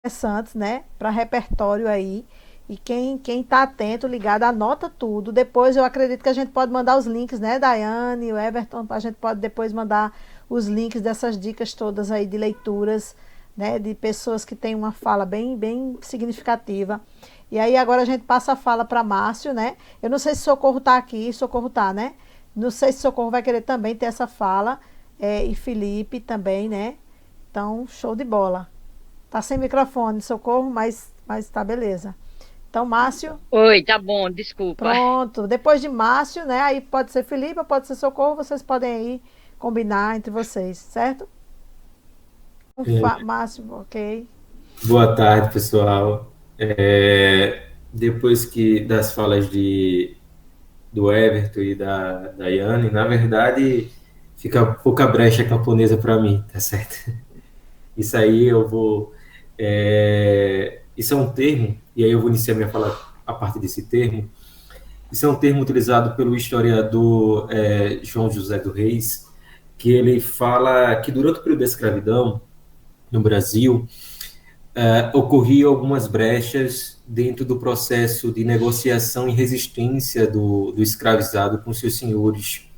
interessantes, né, para repertório aí. E quem tá atento, ligado, anota tudo. Depois eu acredito que a gente pode mandar os links, né, Daiane, o Everton, a gente pode depois mandar os links dessas dicas todas aí de leituras, né, de pessoas que têm uma fala bem significativa. E aí agora a gente passa a fala para Márcio, né? Eu não sei se Socorro tá aqui, Socorro tá, né? Não sei se Socorro vai querer também ter essa fala, e Felipe também, né? Então, show de bola. Tá sem microfone, Socorro, mas tá beleza. Então, Márcio, Oi, tá bom, desculpa. pronto. Depois de Márcio, né? Aí pode ser Felipe ou pode ser Socorro, vocês podem aí combinar entre vocês, certo? Márcio, ok. Boa tarde, pessoal. Depois que das falas do Everton e da Yane, na verdade, fica pouca brecha camponesa para mim, tá certo? Isso aí eu vou. Isso é um termo, e aí eu vou iniciar minha fala a partir desse termo. Isso é um termo utilizado pelo historiador João José do Reis, que ele fala que durante o período da escravidão no Brasil, ocorriam algumas brechas dentro do processo de negociação e resistência do escravizado com seus senhores.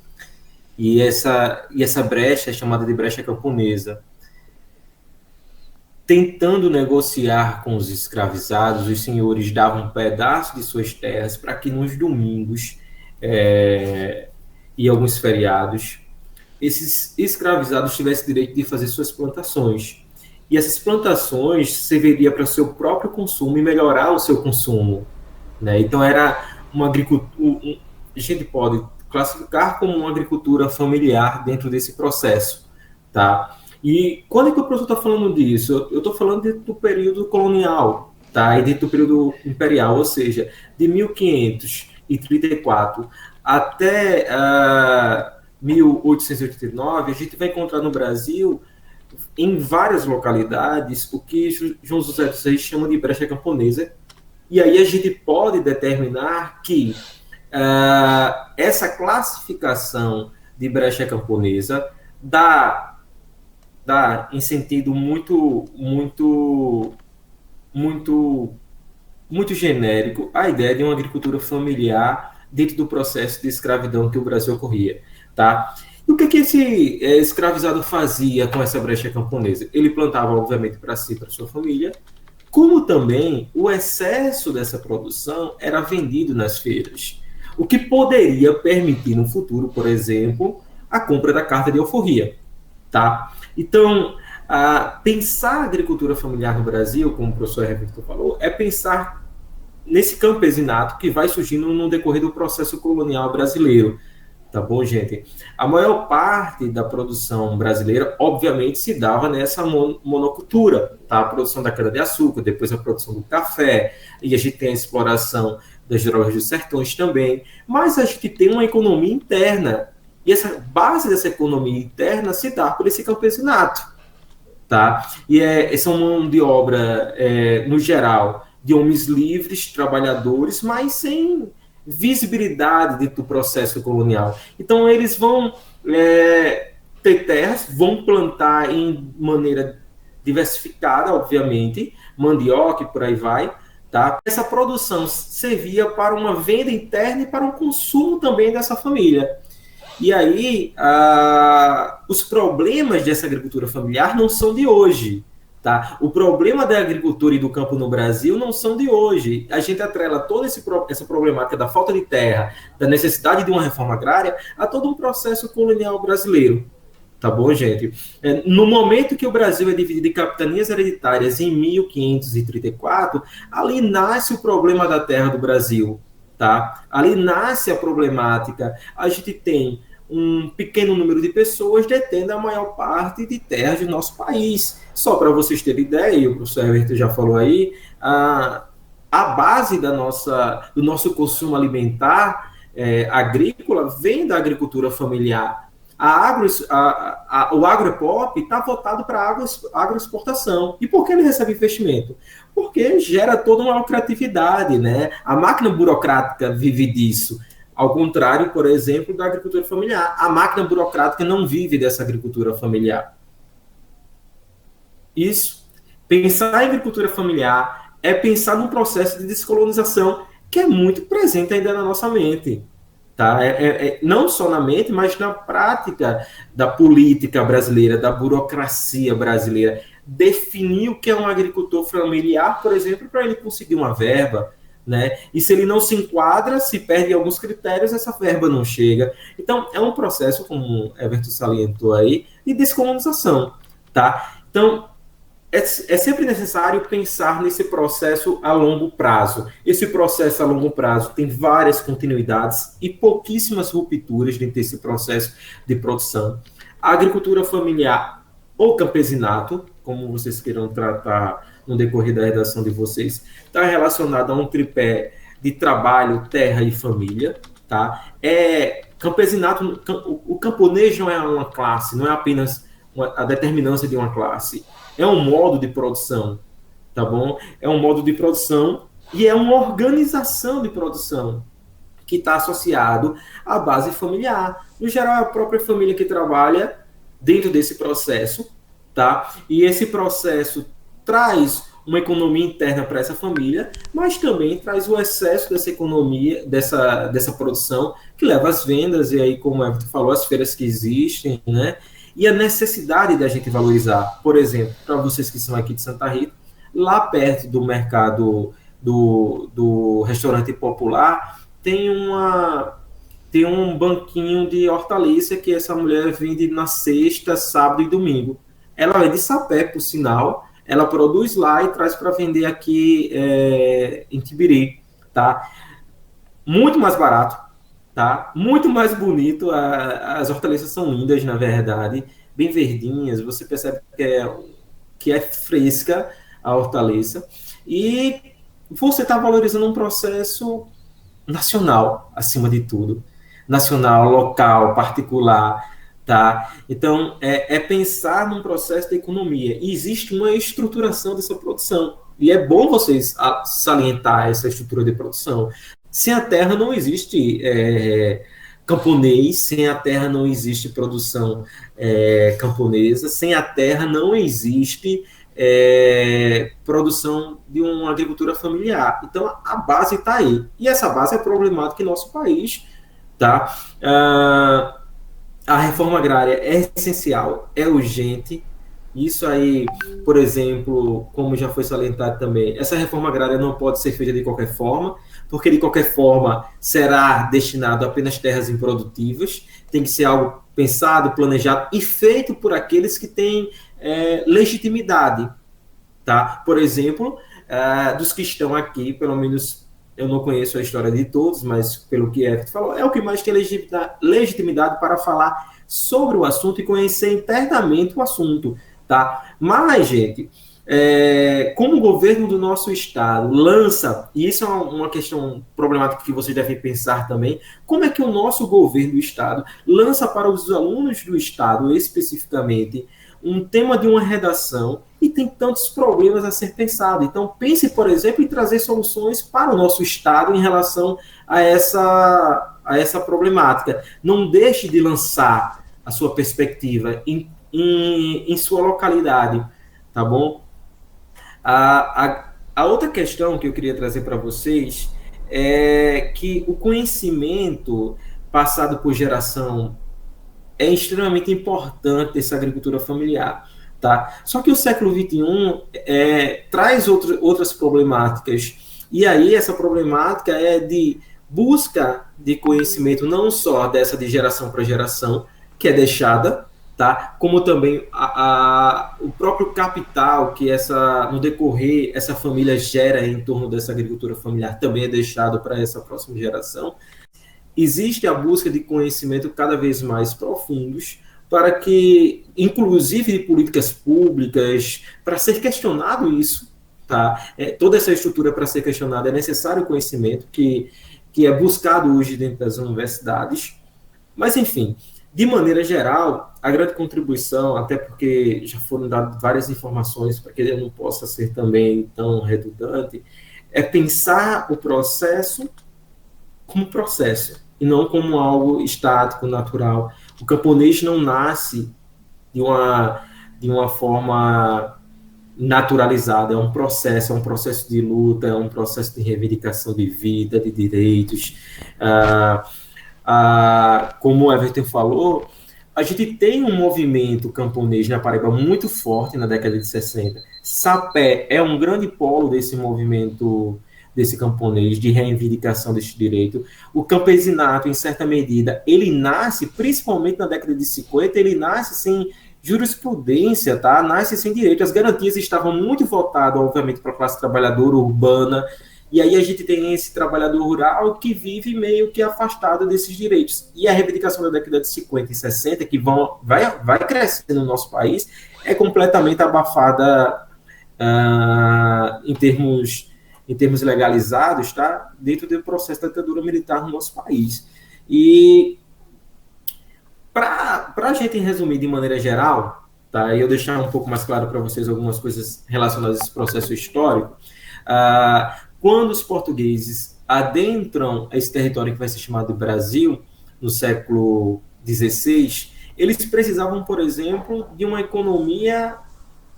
E essa brecha é chamada de brecha camponesa. Tentando negociar com os escravizados, os senhores davam um pedaço de suas terras para que nos domingos e alguns feriados, esses escravizados tivessem direito de fazer suas plantações. E essas plantações serviriam para o seu próprio consumo e melhorar o seu consumo, né? Então era uma agricultura, a gente pode classificar como uma agricultura familiar dentro desse processo, tá? E quando é que o professor está falando disso? Eu estou falando do período colonial, tá? E dentro do período imperial, ou seja, de 1534 até 1889, a gente vai encontrar no Brasil, em várias localidades, o que João José dos Reis chama de brecha camponesa. E aí a gente pode determinar que essa classificação de brecha camponesa dá em sentido muito genérico a ideia de uma agricultura familiar dentro do processo de escravidão que o Brasil ocorria, tá? E o que esse escravizado fazia com essa brecha camponesa? Ele plantava, obviamente, para si, para sua família, como também o excesso dessa produção era vendido nas feiras, o que poderia permitir no futuro, por exemplo, a compra da carta de alforria, tá? Então, pensar a agricultura familiar no Brasil, como o professor Everton falou, é pensar nesse campesinato que vai surgindo no decorrer do processo colonial brasileiro. Tá bom, gente? A maior parte da produção brasileira, obviamente, se dava nessa monocultura, tá? A produção da cana-de-açúcar, depois a produção do café, e a gente tem a exploração das drogas dos sertões também, mas a gente tem uma economia interna, e essa base dessa economia interna se dá por esse campesinato, tá? E essa é uma mão de obra, no geral, de homens livres, trabalhadores, mas sem visibilidade dentro do processo colonial. Então, eles vão ter terras, vão plantar em maneira diversificada, obviamente, mandioca e por aí vai, tá? Essa produção servia para uma venda interna e para um consumo também dessa família. E aí, os problemas dessa agricultura familiar não são de hoje. Tá? O problema da agricultura e do campo no Brasil não são de hoje. A gente atrela toda essa problemática da falta de terra, da necessidade de uma reforma agrária, a todo um processo colonial brasileiro. Tá bom, gente? No momento que o Brasil é dividido em capitanias hereditárias em 1534, ali nasce o problema da terra do Brasil. Tá? Ali nasce a problemática. A gente tem um pequeno número de pessoas detendo a maior parte de terras do nosso país. Só para vocês terem ideia, e o professor Everton já falou aí, a base do nosso consumo alimentar agrícola vem da agricultura familiar. O agropop está voltado para a agroexportação. E por que ele recebe investimento? Porque gera toda uma lucratividade, né? A máquina burocrática vive disso. Ao contrário, por exemplo, da agricultura familiar. A máquina burocrática não vive dessa agricultura familiar. Isso Pensar em agricultura familiar é pensar num processo de descolonização que é muito presente ainda na nossa mente. Tá? Não só na mente, mas na prática da política brasileira, da burocracia brasileira. Definir o que é um agricultor familiar, por exemplo, para ele conseguir uma verba, né? E se ele não se enquadra, se perde alguns critérios, essa verba não chega. Então, é um processo, como o Everton salientou aí, de descolonização. Tá? Então, é sempre necessário pensar nesse processo a longo prazo. Esse processo a longo prazo tem várias continuidades e pouquíssimas rupturas dentro desse processo de produção. A agricultura familiar ou campesinato, como vocês queiram tratar no decorrer da redação de vocês, está relacionado a um tripé de trabalho, terra e família. Tá? Campesinato, o camponês não é uma classe, não é apenas a determinância de uma classe. É um modo de produção, tá bom? É um modo de produção e é uma organização de produção que está associado à base familiar. No geral, é a própria família que trabalha dentro desse processo, tá? E esse processo traz uma economia interna para essa família, mas também traz o excesso dessa economia, dessa produção, que leva às vendas, e aí, como o Everton falou, as feiras que existem, né? E a necessidade da gente valorizar. Por exemplo, para vocês que são aqui de Santa Rita, lá perto do mercado do restaurante popular, tem um banquinho de hortaliça que essa mulher vende na sexta, sábado e domingo. Ela vende sapé, por sinal, ela produz lá e traz para vender aqui em Tibiri, tá? Muito mais barato, tá? Muito mais bonito, as hortaliças são lindas, na verdade, bem verdinhas, você percebe que é fresca a hortaliça, e você está valorizando um processo nacional, acima de tudo, nacional, local, particular, tá? Então, pensar num processo de economia, e existe uma estruturação dessa produção, e é bom vocês salientar essa estrutura de produção. Sem a terra não existe camponês, sem a terra não existe produção camponesa, sem a terra não existe produção de uma agricultura familiar. Então, a base está aí. E essa base é problemática em nosso país. Tá? A reforma agrária é essencial, é urgente. Isso aí, por exemplo, como já foi salientado também, essa reforma agrária não pode ser feita de qualquer forma, porque de qualquer forma será destinado a apenas terras improdutivas, tem que ser algo pensado, planejado e feito por aqueles que têm legitimidade. Tá? Por exemplo, dos que estão aqui, pelo menos eu não conheço a história de todos, mas pelo que Everton falou, é o que mais tem legitimidade para falar sobre o assunto e conhecer internamente o assunto. Tá? Mas, gente, como o governo do nosso estado lança, e isso é uma questão problemática que vocês devem pensar também, como é que o nosso governo do estado lança para os alunos do estado, especificamente, um tema de uma redação e tem tantos problemas a ser pensado. Então, pense, por exemplo, em trazer soluções para o nosso estado em relação a essa problemática. Não deixe de lançar a sua perspectiva em sua localidade, tá bom? A outra questão que eu queria trazer para vocês é que o conhecimento passado por geração é extremamente importante essa agricultura familiar, tá? Só que o século XXI traz outras problemáticas, e aí essa problemática é de busca de conhecimento não só dessa de geração para geração, que é deixada, tá? Como também o próprio capital que no decorrer essa família gera em torno dessa agricultura familiar também é deixado para essa próxima geração. Existe a busca de conhecimento cada vez mais profundos para que, inclusive de políticas públicas, para ser questionado isso, tá? Toda essa estrutura para ser questionada é necessário conhecimento que é buscado hoje dentro das universidades. Mas, enfim, de maneira geral, a grande contribuição, até porque já foram dadas várias informações para que eu não possa ser também tão redundante, é pensar o processo como processo, e não como algo estático, natural. O camponês não nasce de uma forma naturalizado, é um processo de luta, é um processo de reivindicação de vida, de direitos. Como o Everton falou, a gente tem um movimento camponês na Paraíba muito forte na década de 60. Sapé é um grande polo desse movimento, desse camponês, de reivindicação desse direito. O campesinato, em certa medida, ele nasce, principalmente na década de 50, ele nasce sem jurisprudência, tá? Nasce sem direito. As garantias estavam muito voltadas, obviamente, para a classe trabalhadora urbana, e aí a gente tem esse trabalhador rural que vive meio que afastado desses direitos. E a reivindicação da década de 50 e 60, que vai crescendo no nosso país, é completamente abafada em termos legalizados, tá? Dentro do processo da ditadura militar no nosso país. E para a gente resumir de maneira geral, tá? E eu deixar um pouco mais claro para vocês algumas coisas relacionadas a esse processo histórico, quando os portugueses adentram esse território que vai ser chamado de Brasil, no século XVI, eles precisavam, por exemplo, de uma economia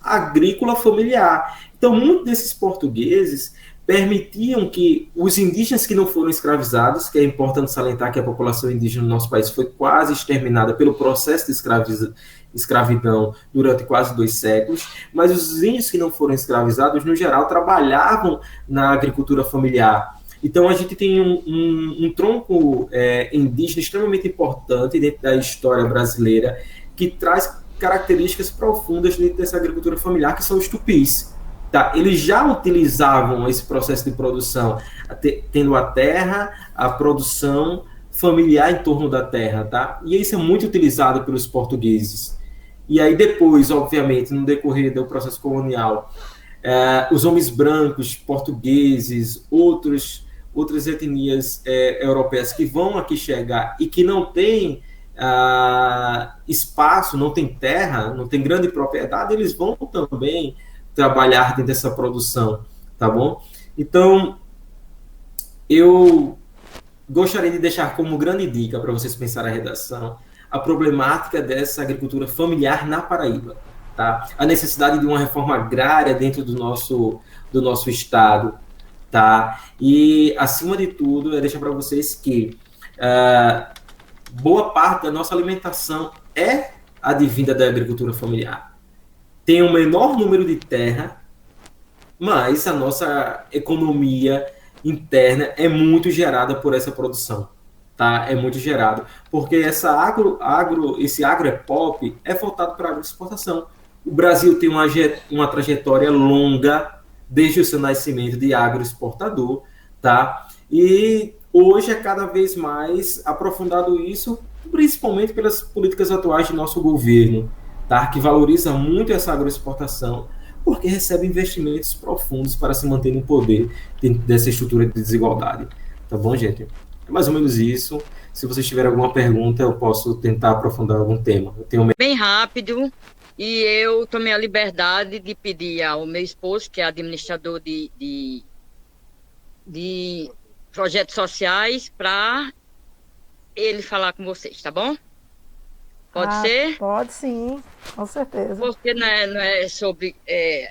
agrícola familiar. Então, muitos desses portugueses permitiam que os indígenas que não foram escravizados, que é importante salientar que a população indígena no nosso país foi quase exterminada pelo processo de escravidão durante quase 2 séculos, mas os índios que não foram escravizados, no geral, trabalhavam na agricultura familiar. Então, a gente tem um tronco indígena extremamente importante dentro da história brasileira, que traz características profundas dentro dessa agricultura familiar, que são os tupis. Tá? Eles já utilizavam esse processo de produção, tendo a terra, a produção familiar em torno da terra. Tá? E isso é muito utilizado pelos portugueses. E aí depois, obviamente, no decorrer do processo colonial, os homens brancos, portugueses, outras etnias europeias que vão aqui chegar e que não têm espaço, não tem terra, não tem grande propriedade, eles vão também trabalhar dentro dessa produção, tá bom? Então, eu gostaria de deixar como grande dica para vocês pensarem a redação a problemática dessa agricultura familiar na Paraíba, tá? A necessidade de uma reforma agrária dentro do nosso estado, tá? E, acima de tudo, deixar para vocês que boa parte da nossa alimentação é advinda da agricultura familiar. Tem um menor número de terra, mas a nossa economia interna é muito gerada por essa produção, tá? É muito gerado, porque esse agro é pop é voltado para a agroexportação. O Brasil tem uma trajetória longa desde o seu nascimento de agroexportador, tá? E hoje é cada vez mais aprofundado isso, principalmente pelas políticas atuais de nosso governo, tá? Que valoriza muito essa agroexportação, porque recebe investimentos profundos para se manter no poder dentro dessa estrutura de desigualdade. Tá bom, gente? É mais ou menos isso. Se vocês tiverem alguma pergunta, eu posso tentar aprofundar algum tema. Bem rápido, e eu tomei a liberdade de pedir ao meu esposo, que é administrador de projetos sociais, para ele falar com vocês, tá bom? Pode ser? Pode sim, com certeza. Porque não é sobre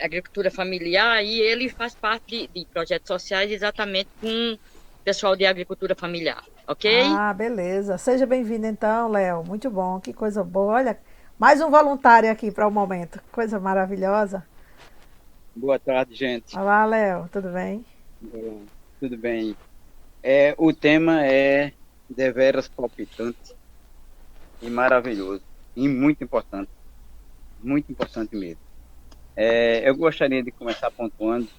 agricultura familiar, e ele faz parte de projetos sociais exatamente com o pessoal de agricultura familiar, ok? Beleza. Seja bem-vindo então, Léo. Muito bom, que coisa boa. Olha, mais um voluntário aqui para o momento. Coisa maravilhosa. Boa tarde, gente. Olá, Léo. Tudo bem? Olá, tudo bem. O tema é deveras palpitante e maravilhoso, e muito importante mesmo. Eu gostaria de começar pontuando,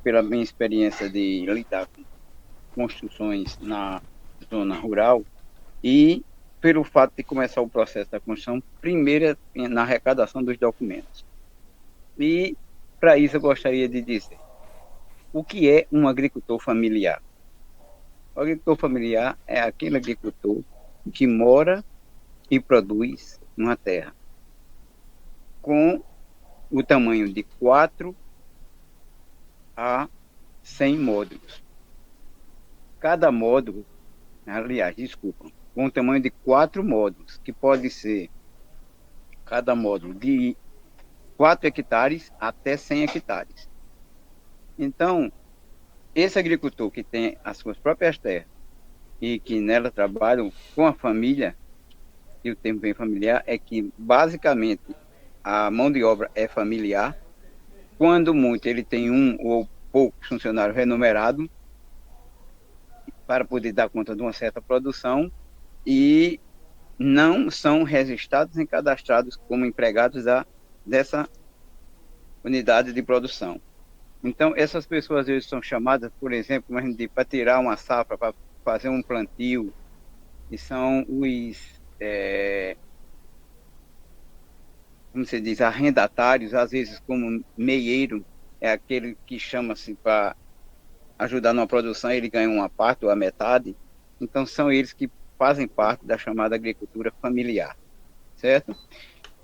pela minha experiência de lidar com construções na zona rural, e pelo fato de começar o processo da construção, primeiro na arrecadação dos documentos. E, para isso, eu gostaria de dizer o que é um agricultor familiar. O agricultor familiar é aquele agricultor que mora e produz numa terra com o tamanho de 4 a 100 módulos. Cada módulo, com o tamanho de 4 módulos, que pode ser cada módulo 4 hectares até 100 hectares. Então, esse agricultor que tem as suas próprias terras e que nela trabalham com a família, e o termo bem familiar é que, basicamente, a mão de obra é familiar. Quando muito, ele tem um ou poucos funcionários remunerados para poder dar conta de uma certa produção e não são registrados nem cadastrados como empregados dessa unidade de produção. Então, essas pessoas às vezes são chamadas, por exemplo, para tirar uma safra, para fazer um plantio, e são os, como se diz, arrendatários, às vezes como meieiro, é aquele que chama-se para ajudar numa produção, ele ganha uma parte ou a metade. Então, são eles que fazem parte da chamada agricultura familiar, certo?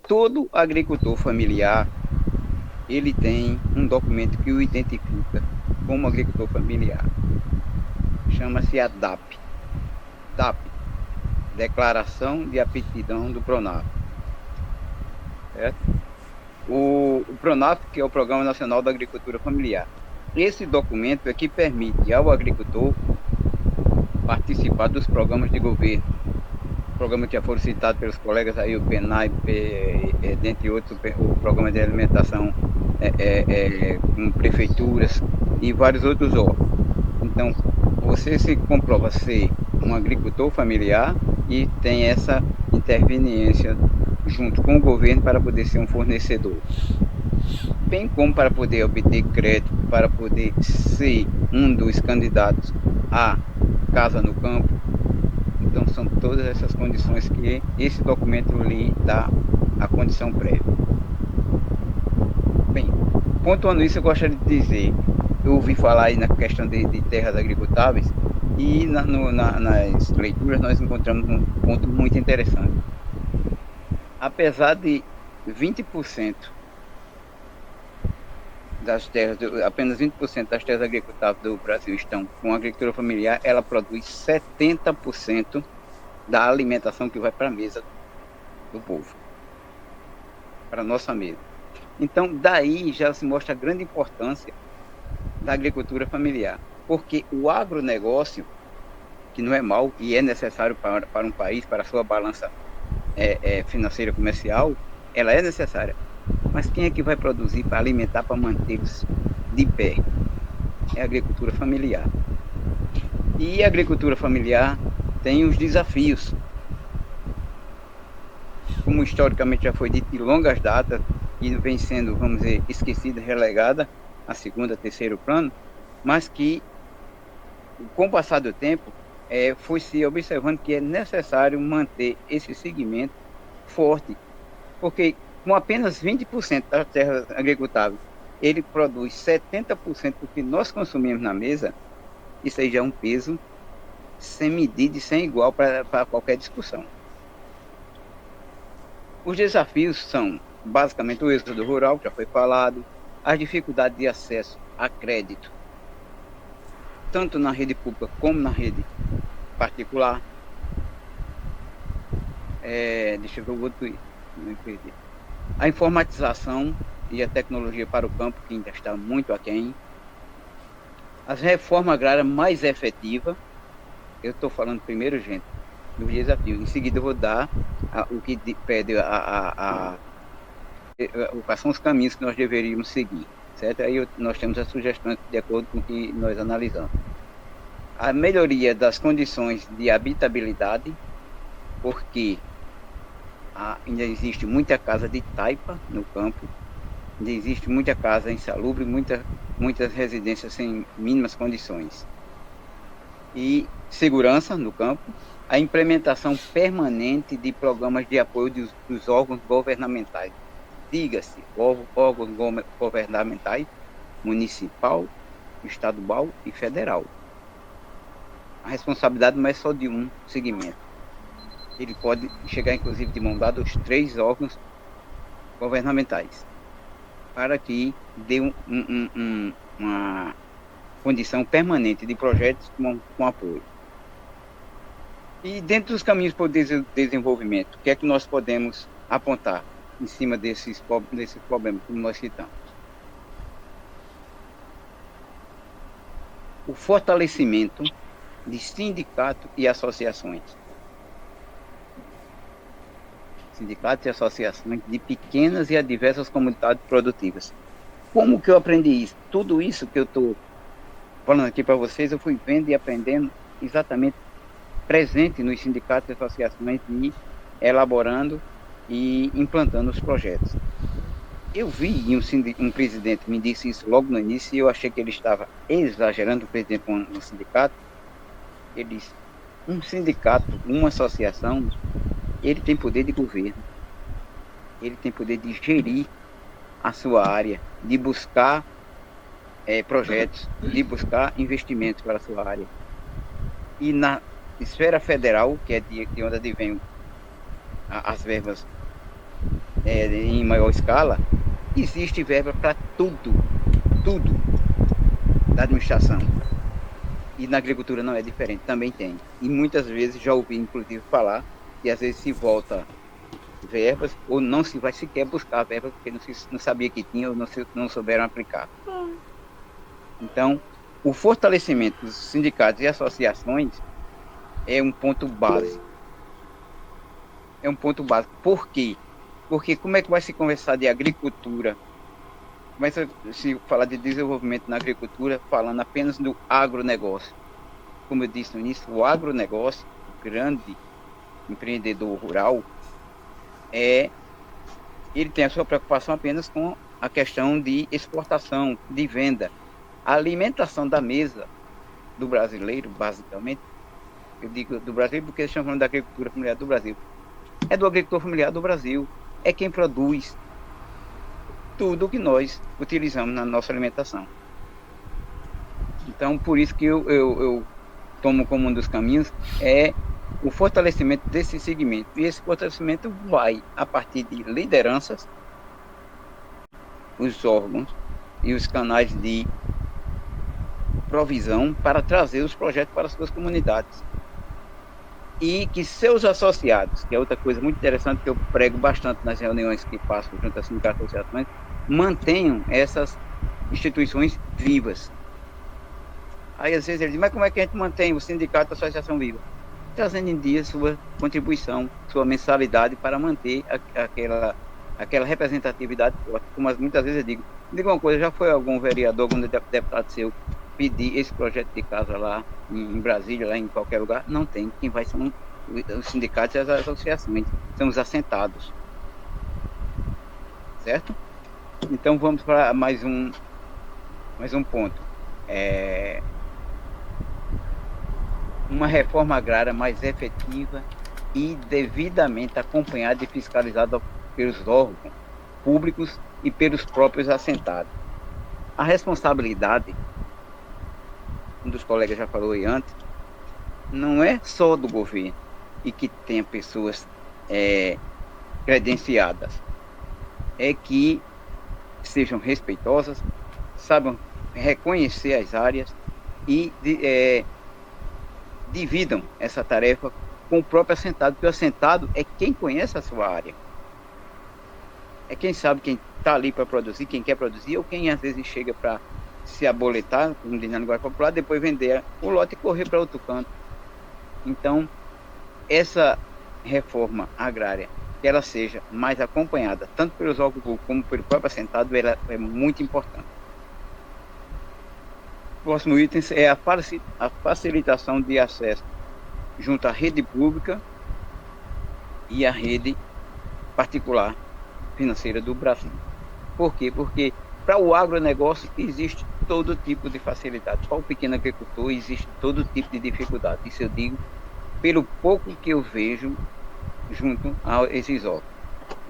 Todo agricultor familiar, ele tem um documento que o identifica como agricultor familiar. Chama-se a DAP. DAP, Declaração de Aptidão do PRONAF. Certo? O PRONAF, que é o Programa Nacional da Agricultura Familiar. Esse documento é que permite ao agricultor participar dos programas de governo. Programas que já foram citados pelos colegas aí, o PENAI, dentre outros, o Programa de Alimentação com prefeituras e vários outros órgãos. Então, você se comprova ser um agricultor familiar e tem essa interveniência junto com o governo para poder ser um fornecedor. Bem como para poder obter crédito, para poder ser um dos candidatos à Casa no Campo. Então, são todas essas condições que esse documento lhe dá a condição prévia. Bem, pontuando isso, eu gostaria de dizer, eu ouvi falar aí na questão de terras agricultáveis, e nas leituras nós encontramos um ponto muito interessante. Apesar de 20% das terras, apenas 20% das terras agricultáveis do Brasil estão com agricultura familiar, ela produz 70% da alimentação que vai para a mesa do povo, para a nossa mesa. Então, daí já se mostra a grande importância da agricultura familiar, porque o agronegócio, que não é mau e é necessário para um país, para a sua balança financeira comercial, ela é necessária. Mas quem é que vai produzir para alimentar, para mantê-los de pé? É a agricultura familiar. E a agricultura familiar tem os desafios. Como historicamente já foi dito, de longas datas, e vem sendo, vamos dizer, esquecida, relegada a segundo, terceiro plano, mas que, com o passar do tempo, foi se observando que é necessário manter esse segmento forte, porque com apenas 20% das terras agricultáveis, ele produz 70% do que nós consumimos na mesa. Isso aí já é um peso sem medida e sem igual para qualquer discussão. Os desafios são, basicamente, o êxodo rural, que já foi falado, as dificuldades de acesso a crédito, tanto na rede pública como na rede particular. Deixa eu ver o outro. A informatização e a tecnologia para o campo, que ainda está muito aquém. As reformas agrárias mais efetivas. Eu estou falando primeiro, gente, dos desafios. Em seguida eu vou dar o que pede quais são os caminhos que nós deveríamos seguir, certo? Aí nós temos as sugestões de acordo com o que nós analisamos. A melhoria das condições de habitabilidade, porque ainda existe muita casa de taipa no campo, ainda existe muita casa insalubre, muitas residências sem mínimas condições. E segurança no campo, a implementação permanente de programas de apoio dos órgãos governamentais. Diga-se, órgãos governamentais, municipal, estadual e federal. A responsabilidade não é só de um segmento. Ele pode chegar, inclusive, de mão dada aos 3 órgãos governamentais, para que dê uma condição permanente de projetos com apoio. E dentro dos caminhos para o desenvolvimento, o que é que nós podemos apontar? em cima desses problemas que nós citamos. O fortalecimento de sindicatos e associações. Sindicatos e associações de pequenas e adversas comunidades produtivas. Como que eu aprendi isso? Tudo isso que eu estou falando aqui para vocês, eu fui vendo e aprendendo exatamente presente nos sindicatos e associações e elaborando e implantando os projetos. Eu vi um presidente me disse isso logo no início e eu achei que ele estava exagerando, o presidente do sindicato. Ele disse, um sindicato, uma associação, ele tem poder de governo, ele tem poder de gerir a sua área, de buscar projetos, de buscar investimentos para a sua área. E na esfera federal, que é de onde advêm as verbas em maior escala, existe verba para tudo da administração. E na agricultura não é diferente, também tem. E muitas vezes já ouvi, inclusive, falar que às vezes se volta verbas ou não se vai sequer buscar verbas porque não sabia que tinha ou não souberam aplicar. Então, o fortalecimento dos sindicatos e associações é um ponto básico. É um ponto básico. Por quê? Porque como é que vai se conversar de agricultura? Começa a se falar de desenvolvimento na agricultura falando apenas do agronegócio. Como eu disse no início, o agronegócio, o grande empreendedor rural, ele tem a sua preocupação apenas com a questão de exportação, de venda. A alimentação da mesa do brasileiro, basicamente, eu digo do Brasil porque eles estão falando da agricultura familiar do Brasil, é do agricultor familiar do Brasil, é quem produz tudo o que nós utilizamos na nossa alimentação. Então, por isso que eu tomo como um dos caminhos o fortalecimento desse segmento. E esse fortalecimento vai a partir de lideranças, os órgãos e os canais de provisão para trazer os projetos para as suas comunidades. E que seus associados, que é outra coisa muito interessante que eu prego bastante nas reuniões que faço junto às sindicatos e associações, mantenham essas instituições vivas. Aí às vezes ele diz, mas como é que a gente mantém o sindicato e a associação viva? Trazendo em dia sua contribuição, sua mensalidade para manter aquela representatividade forte. Como muitas vezes eu digo uma coisa, já foi algum vereador, algum deputado seu pedir esse projeto de casa lá em Brasília, lá em qualquer lugar? Não tem. Quem vai são os sindicatos e as associações, são os assentados. Certo? Então vamos para mais um ponto. Uma reforma agrária mais efetiva e devidamente acompanhada e fiscalizada pelos órgãos públicos e pelos próprios assentados. A responsabilidade, um dos colegas já falou aí antes, não é só do governo e que tenha pessoas credenciadas, é que sejam respeitosas, saibam reconhecer as áreas e dividam essa tarefa com o próprio assentado, porque o assentado é quem conhece a sua área, é quem sabe quem está ali para produzir, quem quer produzir, ou quem às vezes chega para se aboletar, como diz na linguagem popular, depois vender o lote e correr para outro canto. Então, essa reforma agrária, que ela seja mais acompanhada, tanto pelos órgãos públicos como pelo próprio assentado, ela é muito importante. O próximo item é a facilitação de acesso junto à rede pública e à rede particular financeira do Brasil. Por quê? Porque para o agronegócio existe todo tipo de facilidade. Para o pequeno agricultor existe todo tipo de dificuldade. Isso eu digo pelo pouco que eu vejo junto a esses órgãos.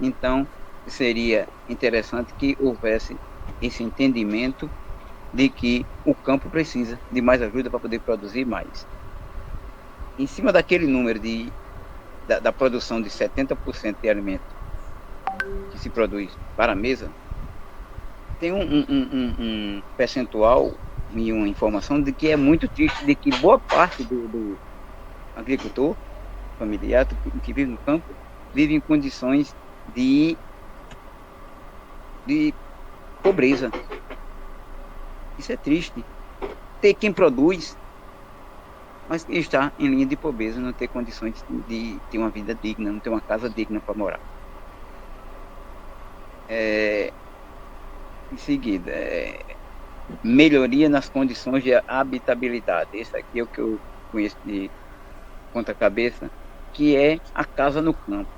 Então, seria interessante que houvesse esse entendimento de que o campo precisa de mais ajuda para poder produzir mais. Em cima daquele número da produção de 70% de alimento que se produz para a mesa, tem um percentual e uma informação de que é muito triste, de que boa parte do agricultor familiar que vive no campo vive em condições de de pobreza. Isso é triste. Ter quem produz, mas está em linha de pobreza, não ter condições de ter uma vida digna, não ter uma casa digna para morar. Em seguida, melhoria nas condições de habitabilidade. Esse aqui é o que eu conheço de ponta cabeça, que é a casa no campo.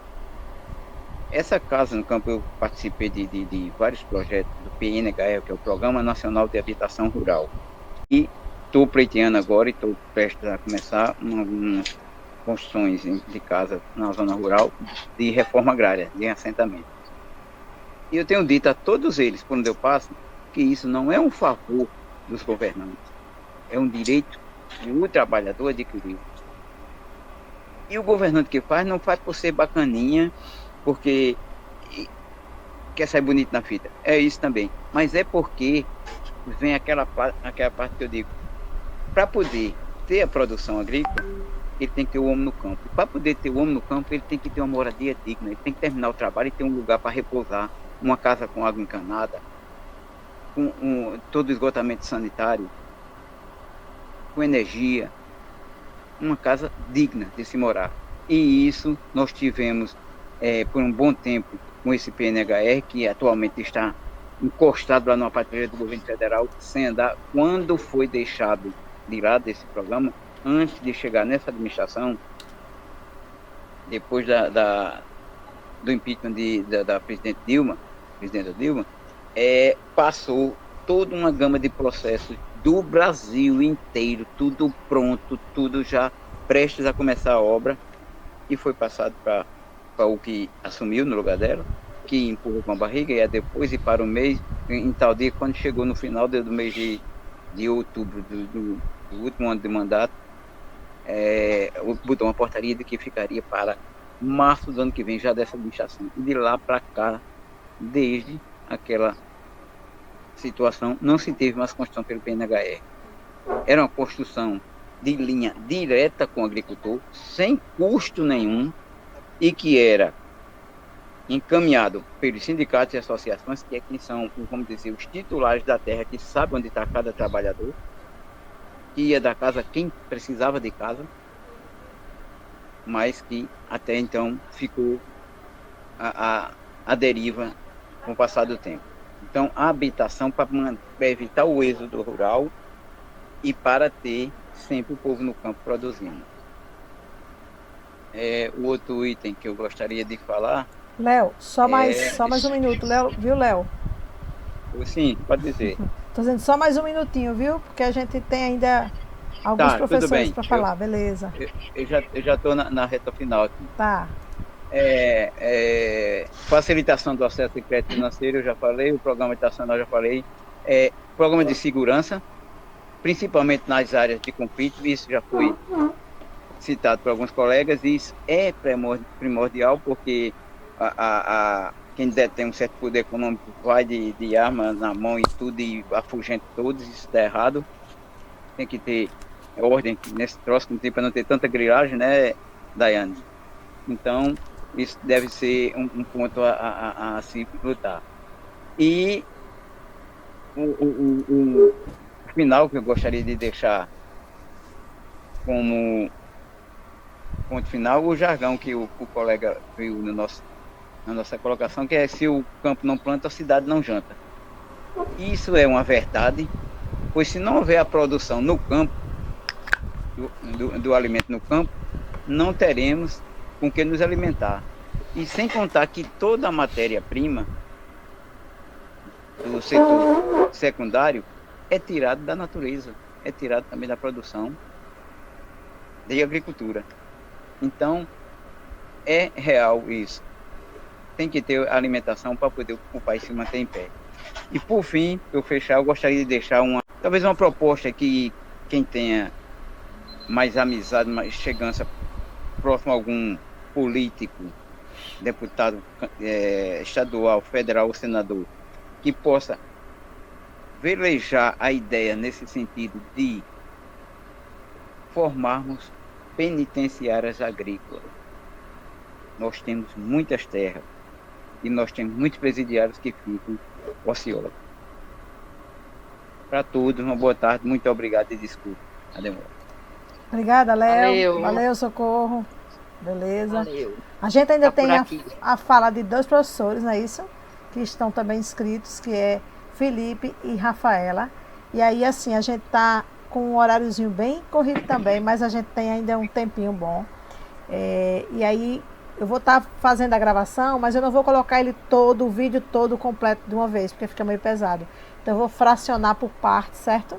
Essa casa no campo, eu participei de vários projetos do PNHR, que é o Programa Nacional de Habitação Rural. E estou pleiteando agora e estou prestes a começar algumas construções de casa na zona rural de reforma agrária, de assentamento. E eu tenho dito a todos eles, por onde eu passo, que isso não é um favor dos governantes, é um direito que o trabalhador adquiriu. E o governante que faz, não faz por ser bacaninha, porque quer sair bonito na fita. É isso também. Mas é porque vem aquela parte que eu digo, para poder ter a produção agrícola, ele tem que ter o homem no campo. Para poder ter o homem no campo, ele tem que ter uma moradia digna, ele tem que terminar o trabalho e ter um lugar para repousar, uma casa com água encanada, com todo o esgotamento sanitário, com energia, uma casa digna de se morar. E isso nós tivemos por um bom tempo com esse PNHR, que atualmente está encostado lá numa prateleira do governo federal, sem andar. Quando foi deixado de lado desse programa, antes de chegar nessa administração, depois do impeachment da presidenta Dilma, passou toda uma gama de processos do Brasil inteiro, tudo pronto, tudo já prestes a começar a obra, e foi passado para o que assumiu no lugar dela, que empurrou com a barriga, e depois, e para o mês, em tal dia, quando chegou no final do mês de outubro do último ano de mandato, botou uma portaria de que ficaria para março do ano que vem, já dessa administração. E de lá para cá, desde aquela situação, não se teve mais construção pelo PNHR. Era uma construção de linha direta com o agricultor, sem custo nenhum, e que era encaminhado pelos sindicatos e associações, que é quem são, vamos dizer, os titulares da terra, que sabem onde está cada trabalhador, que ia da casa quem precisava de casa, mas que até então ficou a deriva com o passar do tempo. Então, a habitação para evitar o êxodo rural e para ter sempre o povo no campo produzindo. O outro item que eu gostaria de falar... Léo, só mais um minuto, Léo, viu, Léo? Sim, pode dizer. Estou dizendo só mais um minutinho, viu? Porque a gente tem ainda alguns professores para falar, beleza. Eu já estou na reta final aqui. Tá. Facilitação do acesso a crédito financeiro, eu já falei, o programa habitacional eu já falei, programa de segurança, principalmente nas áreas de conflito, isso já foi citado por alguns colegas, e isso é primordial, porque quem detém um certo poder econômico vai de arma na mão e tudo, e afugenta todos, isso está errado. Tem que ter ordem nesse próximo tempo para não ter tanta grilagem, né, Daiane? Então, isso deve ser um ponto a se lutar. E o final que eu gostaria de deixar como ponto final, o jargão que o colega viu na nossa colocação, que é: se o campo não planta, a cidade não janta. Isso é uma verdade, pois se não houver a produção no campo, do alimento no campo, não teremos com que nos alimentar. E sem contar que toda a matéria-prima do setor secundário é tirada da natureza, é tirada também da produção de agricultura. Então, é real isso. Tem que ter alimentação para poder o país se manter em pé. E por fim, para eu fechar, eu gostaria de deixar talvez uma proposta que quem tenha mais amizade, mais chegança próximo a algum político, deputado estadual, federal ou senador, que possa velejar a ideia nesse sentido de formarmos penitenciárias agrícolas. Nós temos muitas terras e nós temos muitos presidiários que ficam Ociólogo. Para todos, uma boa tarde, muito obrigado e desculpa a demora. Obrigada, Léo. Valeu. Valeu, Socorro. Beleza. Valeu. A gente ainda Tá por tem aqui. a fala de 2 professores, não é isso? Que estão também inscritos, que é Felipe e Rafaela. E aí, assim, a gente tá com um horáriozinho bem corrido também, mas a gente tem ainda um tempinho bom. E aí, eu vou estar fazendo a gravação, mas eu não vou colocar ele todo, o vídeo todo completo de uma vez, porque fica meio pesado. Então, eu vou fracionar por partes, certo?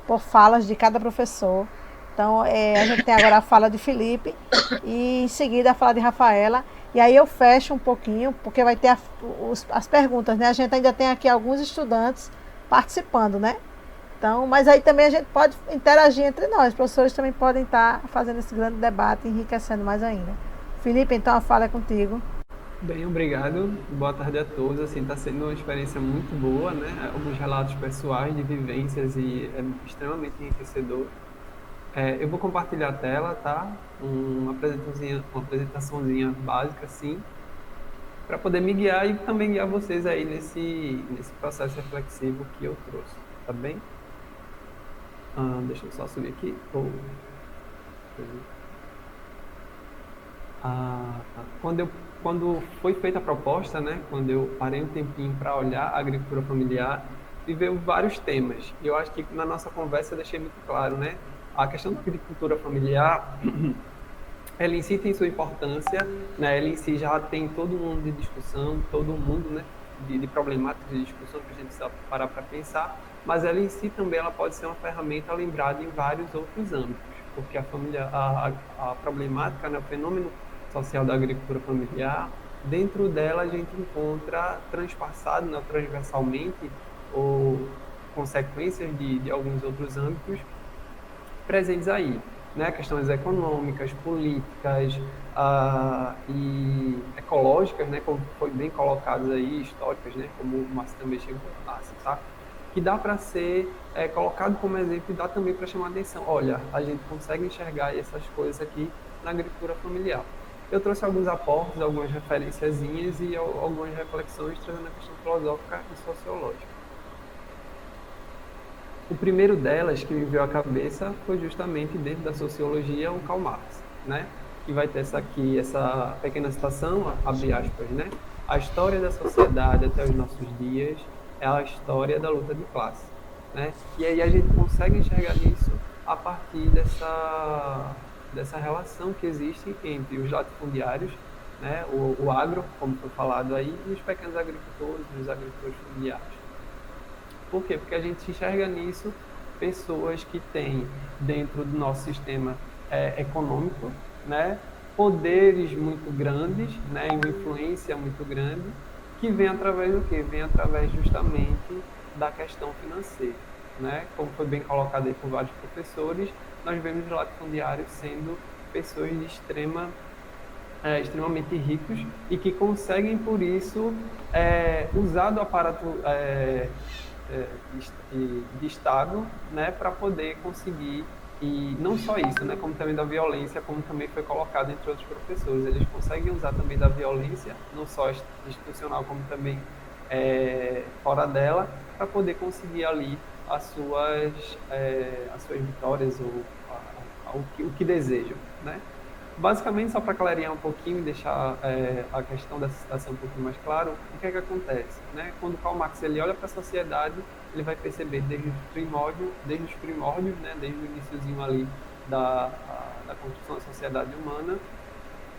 Por falas de cada professor. Então, a gente tem agora a fala de Felipe e em seguida a fala de Rafaela. E aí eu fecho um pouquinho, porque vai ter as perguntas, né? A gente ainda tem aqui alguns estudantes participando, né? Então, mas aí também a gente pode interagir entre nós. Os professores também podem estar fazendo esse grande debate, enriquecendo mais ainda. Felipe, então a fala é contigo. Bem, obrigado. Boa tarde a todos. Assim, está sendo uma experiência muito boa, né? Alguns relatos pessoais de vivências e é extremamente enriquecedor. Eu vou compartilhar a tela, tá? Uma apresentaçãozinha básica, assim, para poder me guiar e também guiar vocês aí nesse processo reflexivo que eu trouxe, tá bem? Deixa eu só subir aqui. Quando foi feita a proposta, né? Quando eu parei um tempinho para olhar a agricultura familiar, me veio vários temas. E eu acho que na nossa conversa eu deixei muito claro, né? A questão da agricultura familiar, ela em si tem sua importância, né? Ela em si já tem todo um mundo de discussão, todo um mundo, né, de problemáticas de discussão que a gente precisa parar para pensar, mas ela em si também ela pode ser uma ferramenta lembrada em vários outros âmbitos, porque a problemática, né, o fenômeno social da agricultura familiar, dentro dela a gente encontra transpassado, né, transversalmente, ou consequências de alguns outros âmbitos presentes aí, né? Questões econômicas, políticas e ecológicas, né? Como foi bem colocado aí, históricas, né? Como o Márcio também chegou a citar, que dá para ser colocado como exemplo e dá também para chamar a atenção. Olha, a gente consegue enxergar essas coisas aqui na agricultura familiar. Eu trouxe alguns aportes, algumas referenciazinhas e algumas reflexões trazendo a questão filosófica e sociológica. O primeiro delas que me veio à cabeça foi justamente dentro da sociologia o Karl Marx, né? E vai ter essa pequena citação, abre aspas, né? A história da sociedade até os nossos dias é a história da luta de classe, né? E aí a gente consegue enxergar isso a partir dessa relação que existe entre os latifundiários, né? O agro, como foi falado aí, e os pequenos agricultores, os agricultores familiares. Por quê? Porque a gente enxerga nisso pessoas que têm, dentro do nosso sistema econômico, né, poderes muito grandes, né, e uma influência muito grande, que vem através do quê? Vem através justamente da questão financeira, né? Como foi bem colocado aí por vários professores, nós vemos os latifundiários sendo pessoas de extremamente ricos e que conseguem, por isso, usar do aparato de Estado, né, para poder conseguir, e não só isso, né, como também da violência, como também foi colocado entre outros professores, eles conseguem usar também da violência, não só institucional, como também fora dela, para poder conseguir ali as suas vitórias ou o que desejam, né? Basicamente, só para clarear um pouquinho e deixar a questão dessa citação um pouquinho mais claro, o que é que acontece, né? Quando Karl Marx ele olha para a sociedade, ele vai perceber desde os primórdios, né? Desde o iniciozinho ali da construção da sociedade humana,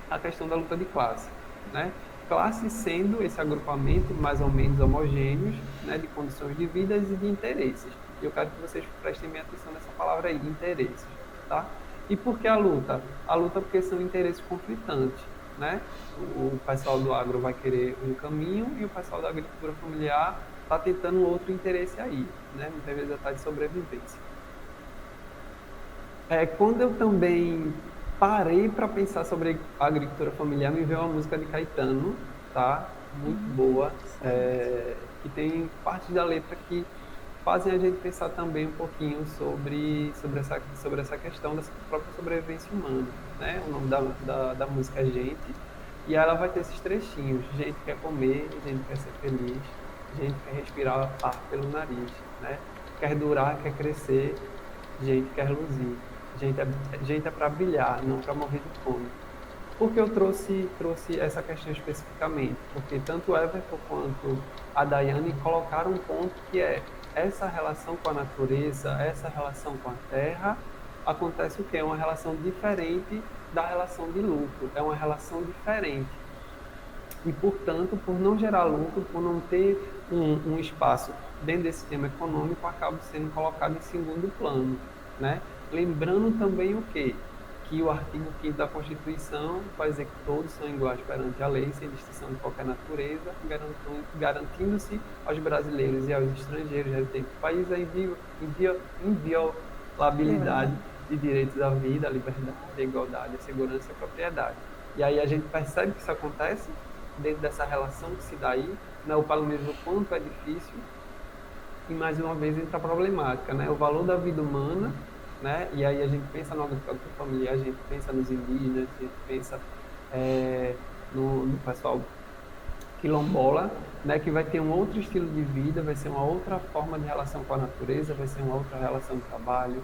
a questão da luta de classe, né? Classe sendo esse agrupamento mais ou menos homogêneos, né? De condições de vida e de interesses. E eu quero que vocês prestem minha atenção nessa palavra aí, interesses, tá? E por que a luta? A luta porque são interesses conflitantes, né? O pessoal do agro vai querer um caminho e o pessoal da agricultura familiar está tentando outro interesse aí, né? Muitas vezes está de sobrevivência. Quando eu também parei para pensar sobre a agricultura familiar, me veio uma música de Caetano, tá? Muito boa, que tem parte da letra que fazem a gente pensar também um pouquinho sobre essa questão dessa própria sobrevivência humana, né? O nome da música é Gente, e ela vai ter esses trechinhos: gente quer comer, gente quer ser feliz, gente quer respirar ar pelo nariz, né? Quer durar, quer crescer, gente quer luzir. Gente é para brilhar, não para morrer de fome. Por que eu trouxe essa questão especificamente? Porque tanto o Everton quanto a Daiane colocaram um ponto que é essa relação com a natureza, essa relação com a terra, acontece o quê? É uma relação diferente da relação de lucro, é uma relação diferente. E, portanto, por não gerar lucro, por não ter um espaço dentro desse sistema econômico, acaba sendo colocado em segundo plano, né? Lembrando também o quê? Que o artigo 5º da Constituição vai dizer que todos são iguais perante a lei, sem distinção de qualquer natureza, garantindo-se aos brasileiros e aos estrangeiros residentes do país a inviolabilidade de direitos à vida, à liberdade, à igualdade, à segurança e à propriedade. E aí a gente percebe que isso acontece dentro dessa relação que se dá aí, né? O palomismo quanto é difícil, e mais uma vez entra a problemática, né? O valor da vida humana, né? E aí a gente pensa na agricultura familiar, a gente pensa nos indígenas, a gente pensa no pessoal quilombola, né? Que vai ter um outro estilo de vida, vai ser uma outra forma de relação com a natureza, vai ser uma outra relação de trabalho,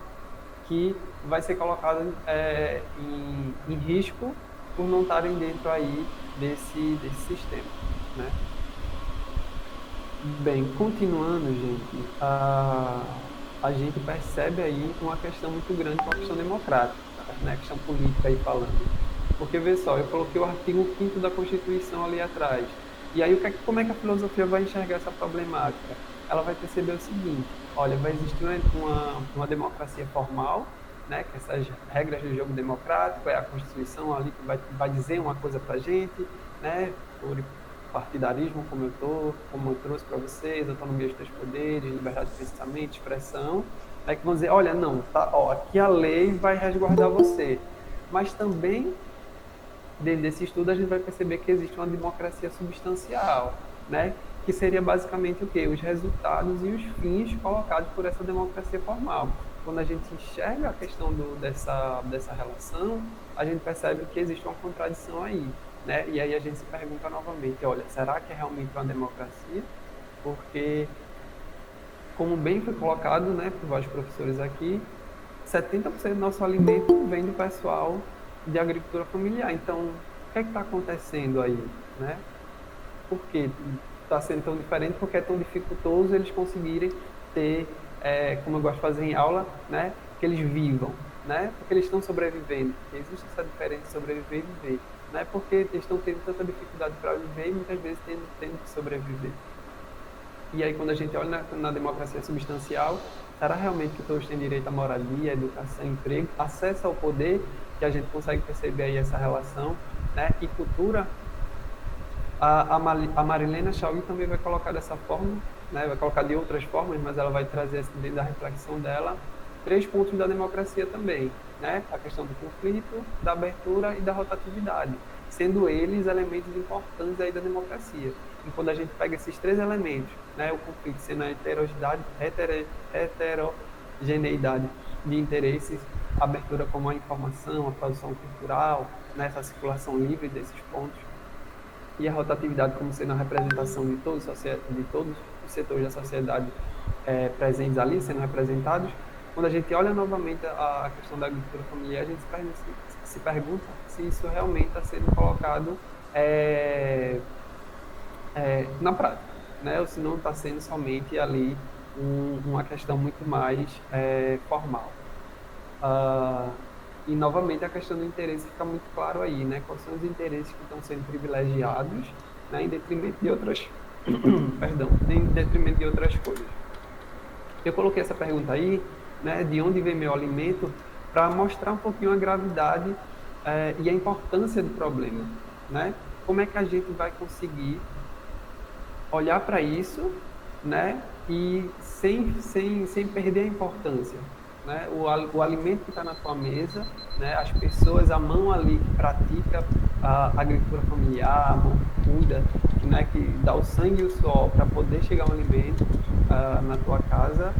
que vai ser colocada em risco por não estarem dentro aí desse sistema, né? Bem, continuando, gente, a gente percebe aí uma questão muito grande com a questão democrática, né? A questão política aí falando. Porque, vê só, eu coloquei o artigo 5º da Constituição ali atrás. E aí, como é que a filosofia vai enxergar essa problemática? Ela vai perceber o seguinte: olha, vai existir uma democracia formal, né, que essas regras do jogo democrático, é a Constituição ali que vai dizer uma coisa para a gente, né, por partidarismo, como eu trouxe para vocês, autonomia dos três poderes, liberdade de pensamento, expressão, né, que vão dizer, olha, não, tá, ó, aqui a lei vai resguardar você. Mas também, dentro desse estudo, a gente vai perceber que existe uma democracia substancial, né, que seria basicamente o quê? Os resultados e os fins colocados por essa democracia formal. Quando a gente enxerga a questão dessa relação, a gente percebe que existe uma contradição aí, né? E aí a gente se pergunta novamente, olha, será que é realmente uma democracia? Porque, como bem foi colocado, né, por vários professores aqui, 70% do nosso alimento vem do pessoal de agricultura familiar. Então, o que é que está acontecendo aí, né? Por que está sendo tão diferente? Porque é tão dificultoso eles conseguirem ter, como eu gosto de fazer em aula, né, que eles vivam, né? Porque eles estão sobrevivendo. Porque existe essa diferença de sobreviver e viver, né? Porque eles estão tendo tanta dificuldade para viver e muitas vezes tendo que sobreviver. E aí, quando a gente olha na democracia substancial, será realmente que todos têm direito à moradia, educação, emprego, acesso ao poder, que a gente consegue perceber aí essa relação, né? E cultura. A Marilena Chauí também vai colocar dessa forma, né? Vai colocar de outras formas, mas ela vai trazer dentro da reflexão dela 3 pontos da democracia também, né? A questão do conflito, da abertura e da rotatividade, sendo eles elementos importantes aí da democracia. E quando a gente pega esses 3 elementos, né? O conflito sendo a heterogeneidade de interesses, a abertura como a informação, a produção cultural, né? Essa circulação livre desses pontos, e a rotatividade como sendo a representação de todos os setores da sociedade presentes ali, sendo representados. Quando a gente olha novamente a questão da agricultura familiar, a gente se pergunta se isso realmente está sendo colocado na prática, né? Ou se não está sendo somente ali uma questão muito mais formal. E, novamente, a questão do interesse fica muito claro aí, né? Quais são os interesses que estão sendo privilegiados, né? Em detrimento de outras... em detrimento de outras coisas. Eu coloquei essa pergunta aí, né? De onde vem meu alimento, para mostrar um pouquinho a gravidade e a importância do problema, né? Como é que a gente vai conseguir olhar para isso, né? E sem perder a importância, né? O alimento que está na tua mesa, né? As pessoas, a mão ali que pratica a agricultura familiar, a mão que cuida, né? Que dá o sangue e o suor para poder chegar um alimento na tua casa,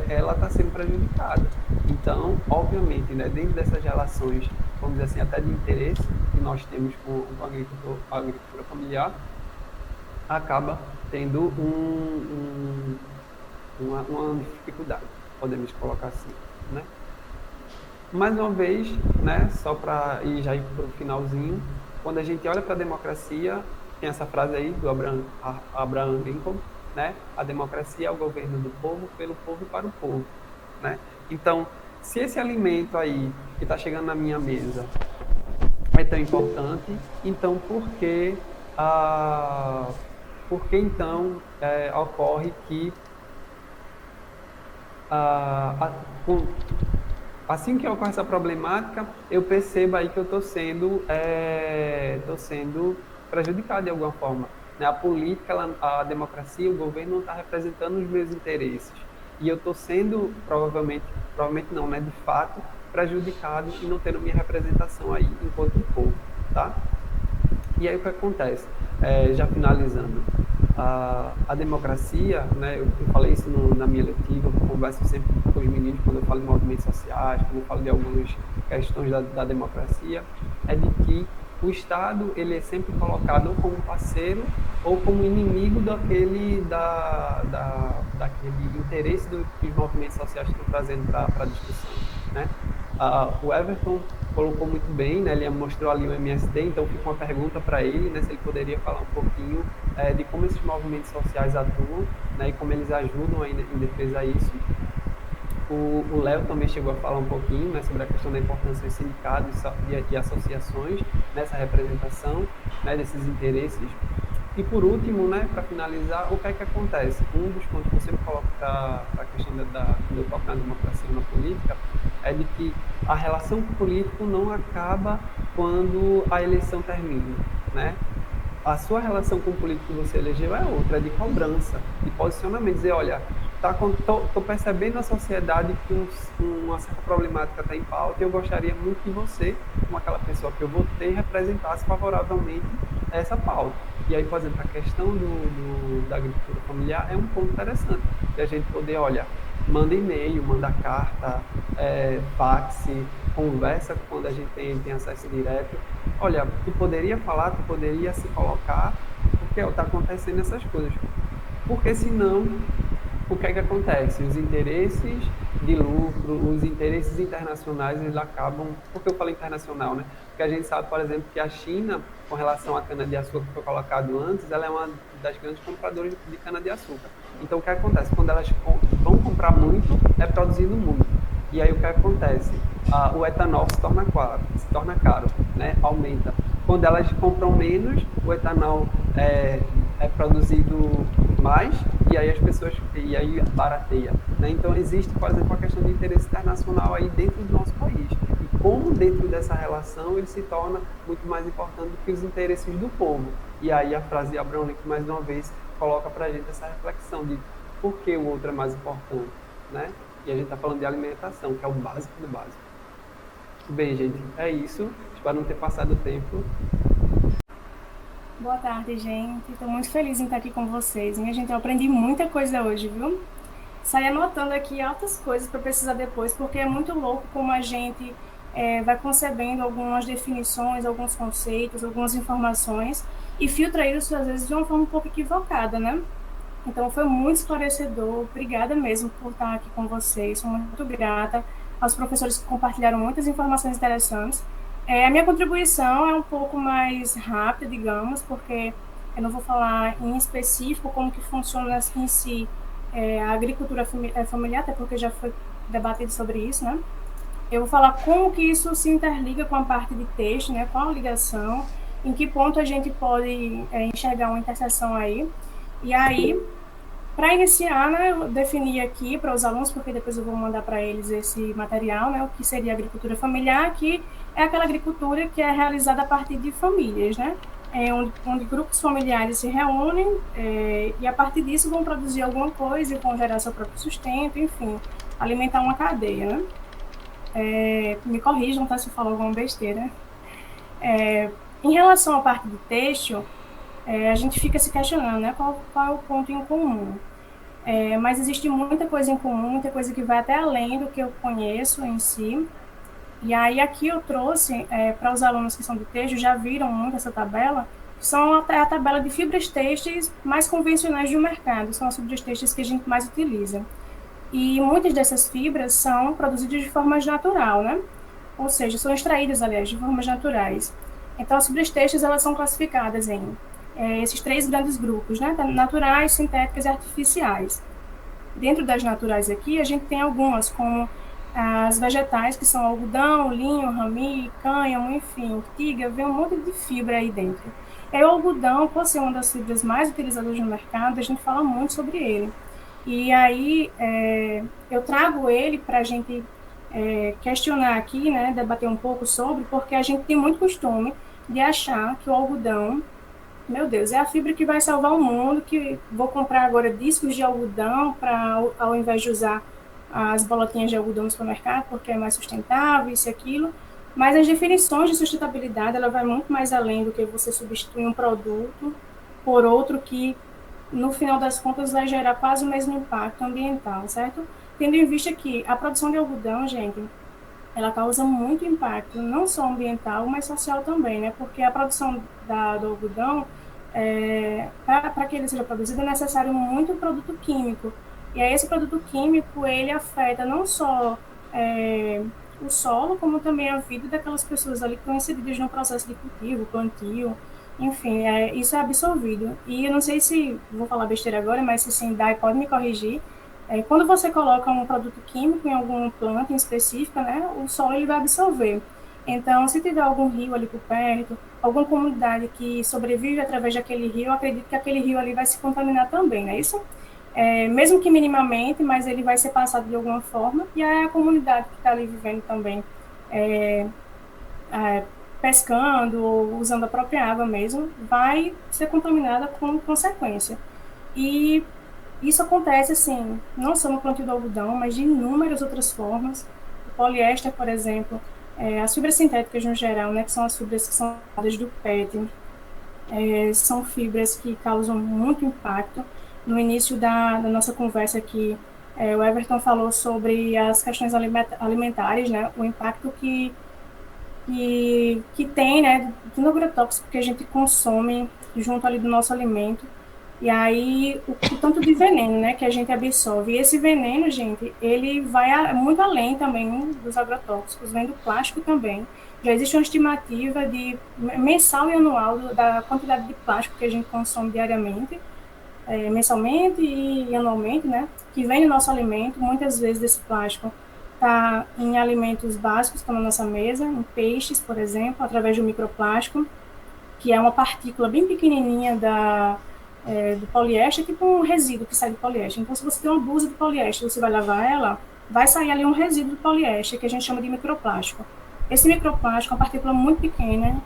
ela está sendo prejudicada. Então, obviamente, né? Dentro dessas relações, vamos dizer assim, até de interesse que nós temos com a agricultura familiar, acaba tendo uma dificuldade, podemos colocar assim, né? Mais uma vez, né, só para ir já ir para o finalzinho, quando a gente olha para a democracia, tem essa frase aí do Abraham Lincoln, né? A democracia é o governo do povo, pelo povo e para o povo, né? Então, se esse alimento aí que está chegando na minha mesa é tão importante, então por que então ocorre que assim que ocorre essa problemática, eu percebo aí que eu estou sendo prejudicado de alguma forma, né? A política, a democracia, o governo não está representando os meus interesses. E eu estou sendo, provavelmente não, né? De fato, prejudicado e não tendo minha representação aí enquanto povo, tá? E aí o que acontece? Já finalizando, a democracia, né, eu falei isso na minha letiva, eu converso sempre com os meninos quando eu falo de movimentos sociais, quando eu falo de algumas questões da democracia, é de que o Estado ele é sempre colocado ou como parceiro ou como inimigo daquele interesse que os movimentos sociais estão trazendo para a discussão, né? O Everton colocou muito bem, né? Ele mostrou ali o MST, então fica uma pergunta para ele, né? Se ele poderia falar um pouquinho de como esses movimentos sociais atuam, né? E como eles ajudam aí em defesa a isso. O Léo também chegou a falar um pouquinho, né, sobre a questão da importância dos sindicatos e associações nessa representação, né, desses interesses. E por último, né, para finalizar, o que é que acontece? Um dos pontos que eu sempre coloco para a questão quando eu toco na democracia e na política é de que a relação com o político não acaba quando a eleição termina, né? A sua relação com o político que você elegeu é outra, é de cobrança, de posicionamento, dizer, olha, tô percebendo na sociedade que uma certa problemática está em pauta e eu gostaria muito que você, como aquela pessoa que eu votei, representasse favoravelmente essa pauta. E aí, por exemplo, a questão da agricultura familiar é um ponto interessante, de a gente poder, olha, manda e-mail, manda carta, fax, conversa quando a gente tem acesso direto. Olha, tu poderia falar, tu poderia se colocar, porque está acontecendo essas coisas. Porque senão, o que é que acontece? Os interesses de lucro, os interesses internacionais, eles acabam... Por que eu falo internacional, né? Porque a gente sabe, por exemplo, que a China, com relação à cana-de-açúcar que foi colocado antes, ela é uma das grandes compradoras de cana-de-açúcar. Então, o que acontece? Quando elas vão comprar muito, é produzido muito. E aí, o que acontece? O etanol se torna caro, né? Aumenta. Quando elas compram menos, o etanol é produzido mais e aí barateia, né? Então existe, por exemplo, a questão de interesse internacional aí dentro do nosso país e como dentro dessa relação ele se torna muito mais importante do que os interesses do povo. E aí a frase de Abraham Lincoln mais uma vez coloca para a gente essa reflexão de por que o outro é mais importante, né? E a gente está falando de alimentação, que é o básico do básico. Bem, gente, é isso. Espero não ter passado o tempo. Boa tarde, gente. Estou muito feliz em estar aqui com vocês. Minha gente, eu aprendi muita coisa hoje, viu? Saí anotando aqui altas coisas para precisar depois, porque é muito louco como a gente vai concebendo algumas definições, alguns conceitos, algumas informações e filtra isso, às vezes, de uma forma um pouco equivocada, né? Então, foi muito esclarecedor. Obrigada mesmo por estar aqui com vocês. Sou muito grata aos professores que compartilharam muitas informações interessantes. A minha contribuição é um pouco mais rápida, digamos, porque eu não vou falar em específico como que funciona em si a agricultura familiar, até porque já foi debatido sobre isso, né? Eu vou falar como que isso se interliga com a parte de texto, né? Qual a ligação, em que ponto a gente pode enxergar uma interseção aí. E aí, para iniciar, né, eu defini aqui para os alunos, porque depois eu vou mandar para eles esse material, né, o que seria a agricultura familiar, que é aquela agricultura que é realizada a partir de famílias, né, onde grupos familiares se reúnem e a partir disso vão produzir alguma coisa e vão gerar seu próprio sustento, enfim, alimentar uma cadeia, né. Me corrijam, tá, se eu falar alguma besteira. Em relação à parte do texto, a gente fica se questionando, né, qual é o ponto em comum. Mas existe muita coisa em comum, muita coisa que vai até além do que eu conheço em si. E aí aqui eu trouxe, para os alunos que são de texto, já viram muito essa tabela, são a tabela de fibras têxteis mais convencionais do mercado, são as fibras têxteis que a gente mais utiliza. E muitas dessas fibras são produzidas de forma natural, né? Ou seja, são extraídas, aliás, de formas naturais. Então, as fibras têxteis, elas são classificadas em esses 3 grandes grupos, né? Naturais, sintéticas e artificiais. Dentro das naturais aqui, a gente tem algumas, como as vegetais, que são algodão, linho, rami, cânhamo, enfim, ortiga, vem um monte de fibra aí dentro. E o algodão, por ser uma das fibras mais utilizadas no mercado, a gente fala muito sobre ele. E aí, eu trago ele para a gente questionar aqui, né, debater um pouco sobre, porque a gente tem muito costume de achar que o algodão, meu Deus, é a fibra que vai salvar o mundo, que vou comprar agora discos de algodão para, ao invés de usar as bolotinhas de algodão no supermercado, porque é mais sustentável, isso e aquilo. Mas as definições de sustentabilidade, ela vai muito mais além do que você substituir um produto por outro que, no final das contas, vai gerar quase o mesmo impacto ambiental, certo? Tendo em vista que a produção de algodão, gente, ela causa muito impacto, não só ambiental, mas social também, né? Porque a produção do algodão, para que ele seja produzido, é necessário muito produto químico. E aí esse produto químico, ele afeta não só o solo, como também a vida daquelas pessoas ali que estão inseridas no processo de cultivo, plantio, enfim, isso é absorvido. E eu não sei se, vou falar besteira agora, mas se sim, Dai pode me corrigir. Quando você coloca um produto químico em alguma planta em específica, né, o solo ele vai absorver. Então, se tiver algum rio ali por perto, alguma comunidade que sobrevive através daquele rio, eu acredito que aquele rio ali vai se contaminar também, não é isso? Mesmo que minimamente, mas ele vai ser passado de alguma forma, e aí a comunidade que está ali vivendo também, pescando ou usando a própria água mesmo, vai ser contaminada com consequência. E isso acontece, assim, não só no plantio do algodão, mas de inúmeras outras formas. O poliéster, por exemplo, as fibras sintéticas no geral, né, que são as fibras que são dadas do PET, são fibras que causam muito impacto. No início da nossa conversa aqui, o Everton falou sobre as questões alimentares, né, o impacto que tem, né, do agrotóxico que a gente consome junto ali do nosso alimento. E aí, o tanto de veneno, né, que a gente absorve. E esse veneno, gente, ele vai muito além também dos agrotóxicos, vem do plástico também. Já existe uma estimativa de mensal e anual da quantidade de plástico que a gente consome diariamente, mensalmente e anualmente, né, que vem no nosso alimento. Muitas vezes esse plástico está em alimentos básicos que estão na nossa mesa, em peixes, por exemplo, através do microplástico, que é uma partícula bem pequenininha do poliéster, tipo um resíduo que sai do poliéster. Então, se você tem uma blusa de poliéster, você vai lavar ela, vai sair ali um resíduo do poliéster, que a gente chama de microplástico. Esse microplástico é uma partícula muito pequena,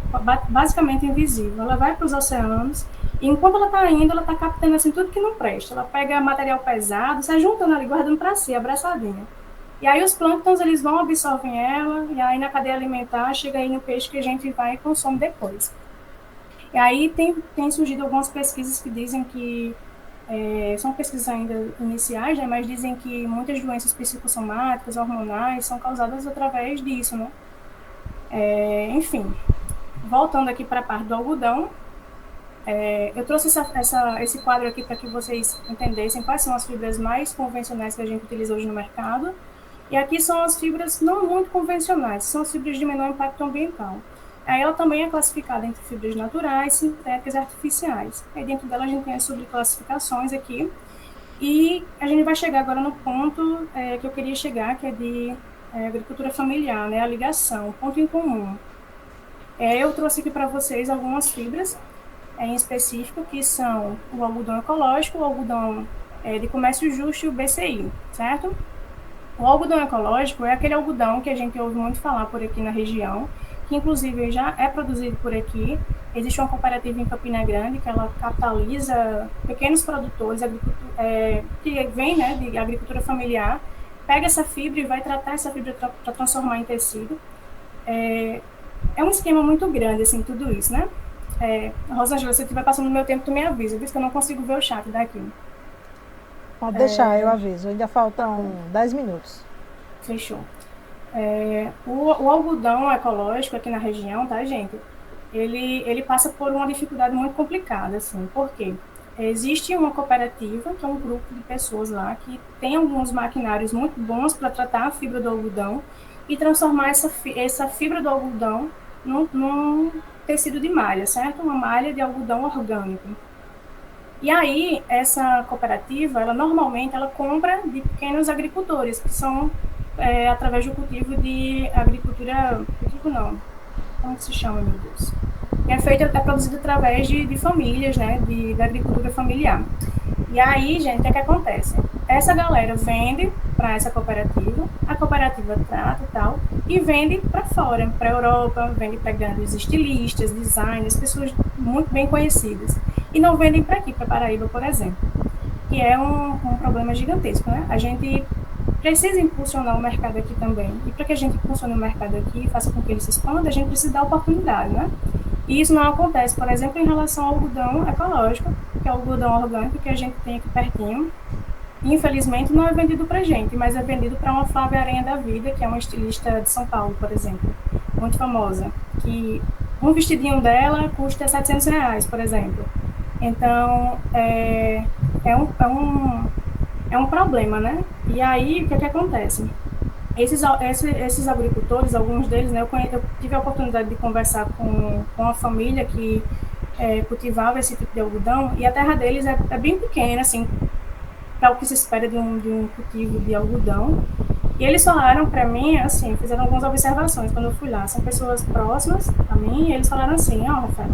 basicamente invisível. Ela vai para os oceanos, e enquanto ela está indo, ela está captando assim, tudo que não presta. Ela pega material pesado, sai juntando ali, guardando para si, abraçadinha. E aí os plânctons, eles vão, absorvem ela, e aí na cadeia alimentar, chega aí no peixe que a gente vai e consome depois. E aí tem surgido algumas pesquisas que dizem que, são pesquisas ainda iniciais, né, mas dizem que muitas doenças psicossomáticas, hormonais, são causadas através disso, né? Enfim, voltando aqui para a parte do algodão, eu trouxe esse quadro aqui para que vocês entendessem quais são as fibras mais convencionais que a gente utiliza hoje no mercado. E aqui são as fibras não muito convencionais, são as fibras de menor impacto ambiental. Aí ela também é classificada entre fibras naturais, sintéticas e artificiais. Aí dentro dela a gente tem as subclassificações aqui. E a gente vai chegar agora no ponto que eu queria chegar, que é de agricultura familiar, né? A ligação, ponto em comum. Eu trouxe aqui para vocês algumas fibras em específico, que são o algodão ecológico, o algodão de comércio justo e o BCI, certo? O algodão ecológico é aquele algodão que a gente ouve muito falar por aqui na região, que inclusive já é produzido por aqui. Existe uma cooperativa em Campina Grande que ela capitaliza pequenos produtores que vêm, né, de agricultura familiar, pega essa fibra e vai tratar essa fibra para transformar em tecido. É um esquema muito grande, assim, tudo isso, né? Rosângela, se eu estiver passando o meu tempo, tu me avisa, viu? Que eu não consigo ver o chat daqui. Pode deixar, eu aviso. Ainda faltam 10 minutos. Fechou. O algodão ecológico aqui na região, tá, gente? ele passa por uma dificuldade muito complicada, assim, por quê? Existe uma cooperativa, que é um grupo de pessoas lá, que tem alguns maquinários muito bons para tratar a fibra do algodão e transformar essa fibra do algodão num tecido de malha, certo? Uma malha de algodão orgânico. E aí, essa cooperativa, normalmente, ela compra de pequenos agricultores, que são através do cultivo de agricultura, cultivo não, como que se chama, meu Deus? É produzido através de famílias, né, da agricultura familiar. E aí, gente, o que acontece? Essa galera vende para essa cooperativa, a cooperativa trata e tal, e vende para fora, para a Europa, vende para grandes estilistas, designers, pessoas muito bem conhecidas. E não vendem para aqui, para Paraíba, por exemplo, que é um problema gigantesco, né? A gente precisa impulsionar o mercado aqui também. E para que a gente impulsione o mercado aqui e faça com que ele se expanda, a gente precisa dar oportunidade, né? E isso não acontece, por exemplo, em relação ao algodão ecológico, que é o algodão orgânico que a gente tem aqui pertinho. Infelizmente, não é vendido para gente, mas é vendido para uma Flávia Aranha da Vida, que é uma estilista de São Paulo, por exemplo, muito famosa, que um vestidinho dela custa R$700, por exemplo. Então, é um problema, né? E aí, o que acontece? Esses agricultores, alguns deles, né, eu tive a oportunidade de conversar com uma família que cultivava esse tipo de algodão, e a terra deles é bem pequena, assim, para o que se espera de um cultivo de algodão. E eles falaram para mim, assim, fizeram algumas observações quando eu fui lá. São pessoas próximas a mim, e eles falaram assim: ó, Rafael,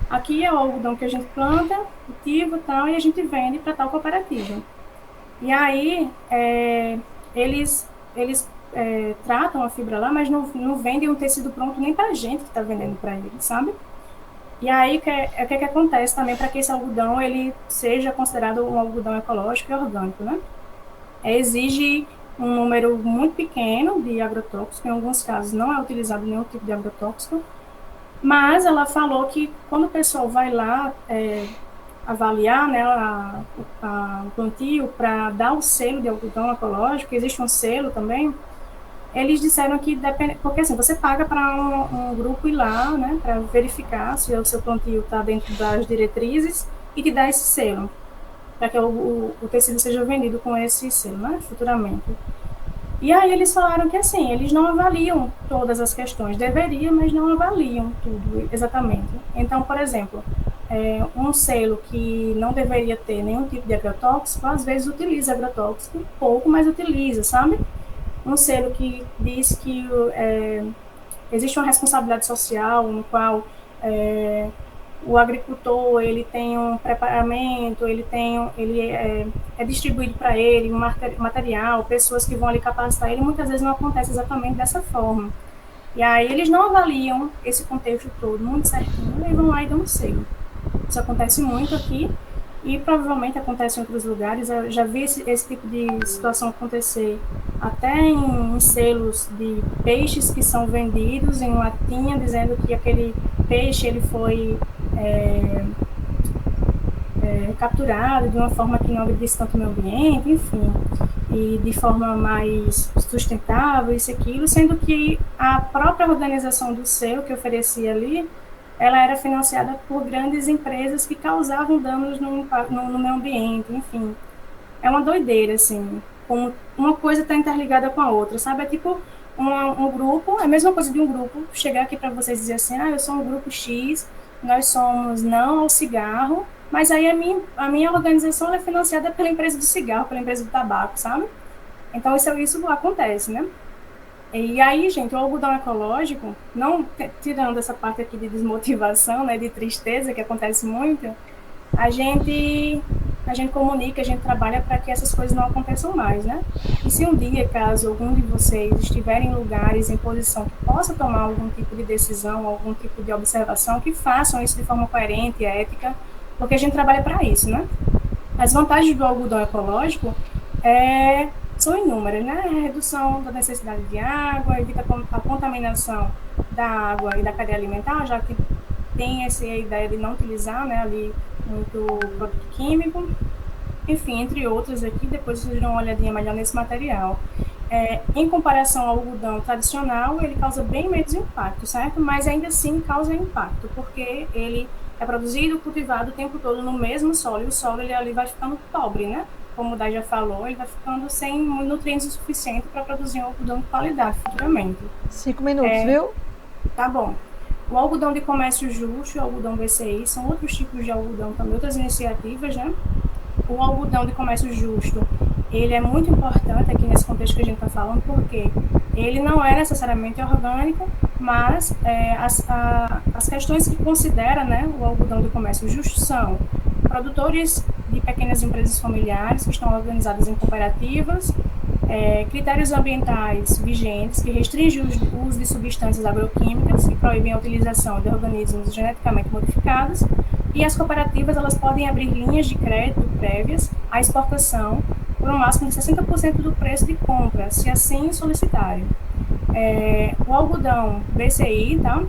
aqui é o algodão que a gente planta, cultiva e tal, e a gente vende para tal cooperativa. E aí, eles tratam a fibra lá, mas não vendem um tecido pronto nem para a gente que está vendendo para eles, sabe? E aí, o que acontece também para que esse algodão ele seja considerado um algodão ecológico e orgânico, né? Exige um número muito pequeno de agrotóxicos, em alguns casos não é utilizado nenhum tipo de agrotóxico, mas ela falou que quando o pessoal vai lá avaliar, né, o plantio para dar o selo de algodão ecológico, existe um selo também, eles disseram que depende, porque assim, você paga para um grupo ir lá, né, para verificar se o seu plantio está dentro das diretrizes e te dá esse selo, para que o tecido seja vendido com esse selo, né, futuramente. E aí eles falaram que assim, eles não avaliam todas as questões, deveria, mas não avaliam tudo exatamente. Então, por exemplo, um selo que não deveria ter nenhum tipo de agrotóxico, às vezes utiliza agrotóxico, pouco, mas utiliza, sabe? Um selo que diz que existe uma responsabilidade social no qual o agricultor ele tem um preparamento, ele é distribuído para ele um material, pessoas que vão ali capacitar ele, muitas vezes não acontece exatamente dessa forma. E aí eles não avaliam esse contexto todo muito certinho e vão lá e dão um selo. Isso acontece muito aqui e provavelmente acontece em outros lugares. Eu já vi esse tipo de situação acontecer até em selos de peixes que são vendidos em latinha, dizendo que aquele peixe ele foi capturado de uma forma que não agride tanto o meio ambiente, enfim, e de forma mais sustentável, isso e aquilo, sendo que a própria organização do selo que oferecia ali, ela era financiada por grandes empresas que causavam danos no meio ambiente, enfim. É uma doideira, assim, como uma coisa está interligada com a outra, sabe? É tipo um grupo, é a mesma coisa de um grupo chegar aqui para vocês e dizer assim, eu sou um grupo X, nós somos não ao cigarro, mas aí a minha organização é financiada pela empresa do cigarro, pela empresa do tabaco, sabe? Então isso acontece, né? E aí, gente, o algodão ecológico, não tirando essa parte aqui de desmotivação, né, de tristeza, que acontece muito, a gente comunica, a gente trabalha para que essas coisas não aconteçam mais, né? E se um dia, caso algum de vocês estiverem em lugares, em posição que possa tomar algum tipo de decisão, algum tipo de observação, que façam isso de forma coerente e ética, porque a gente trabalha para isso, né? As vantagens do algodão ecológico são inúmeras, né? A redução da necessidade de água, evita a contaminação da água e da cadeia alimentar, já que tem essa ideia de não utilizar, né, ali muito produto químico, enfim, entre outras aqui, depois vocês dão uma olhadinha melhor nesse material. em comparação ao algodão tradicional, ele causa bem menos impacto, certo? Mas ainda assim causa impacto, porque ele é produzido, cultivado o tempo todo no mesmo solo, e o solo ele ali vai ficando pobre, né? Como o Dai já falou, ele vai ficando sem nutrientes o suficiente para produzir um algodão de qualidade futuramente. 5 minutos, viu? Tá bom. O algodão de comércio justo e o algodão BCI são outros tipos de algodão, também outras iniciativas, né? O algodão de comércio justo, ele é muito importante aqui nesse contexto que a gente está falando, porque ele não é necessariamente orgânico, mas as questões que considera, né, o algodão de comércio justo são produtores de pequenas empresas familiares que estão organizadas em cooperativas, critérios ambientais vigentes que restringem o uso de substâncias agroquímicas e proíbem a utilização de organismos geneticamente modificados, e as cooperativas elas podem abrir linhas de crédito prévias à exportação por um máximo de 60% do preço de compra, se assim solicitarem. O algodão BCI, tá?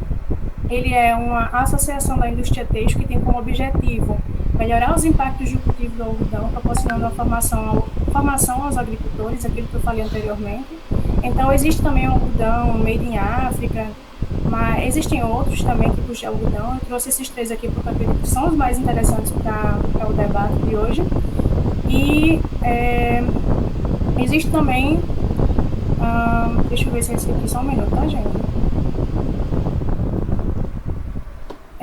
Ele é uma associação da indústria têxtil que tem como objetivo melhorar os impactos do cultivo do algodão, proporcionando a formação aos agricultores, aquilo que eu falei anteriormente. Então, existe também o algodão made in África, mas existem outros também tipos de algodão. Eu trouxe esses 3 aqui porque eu acredito que são os mais interessantes para o debate de hoje. E existe também, deixa eu ver se é esse aqui, só um minuto, tá, gente?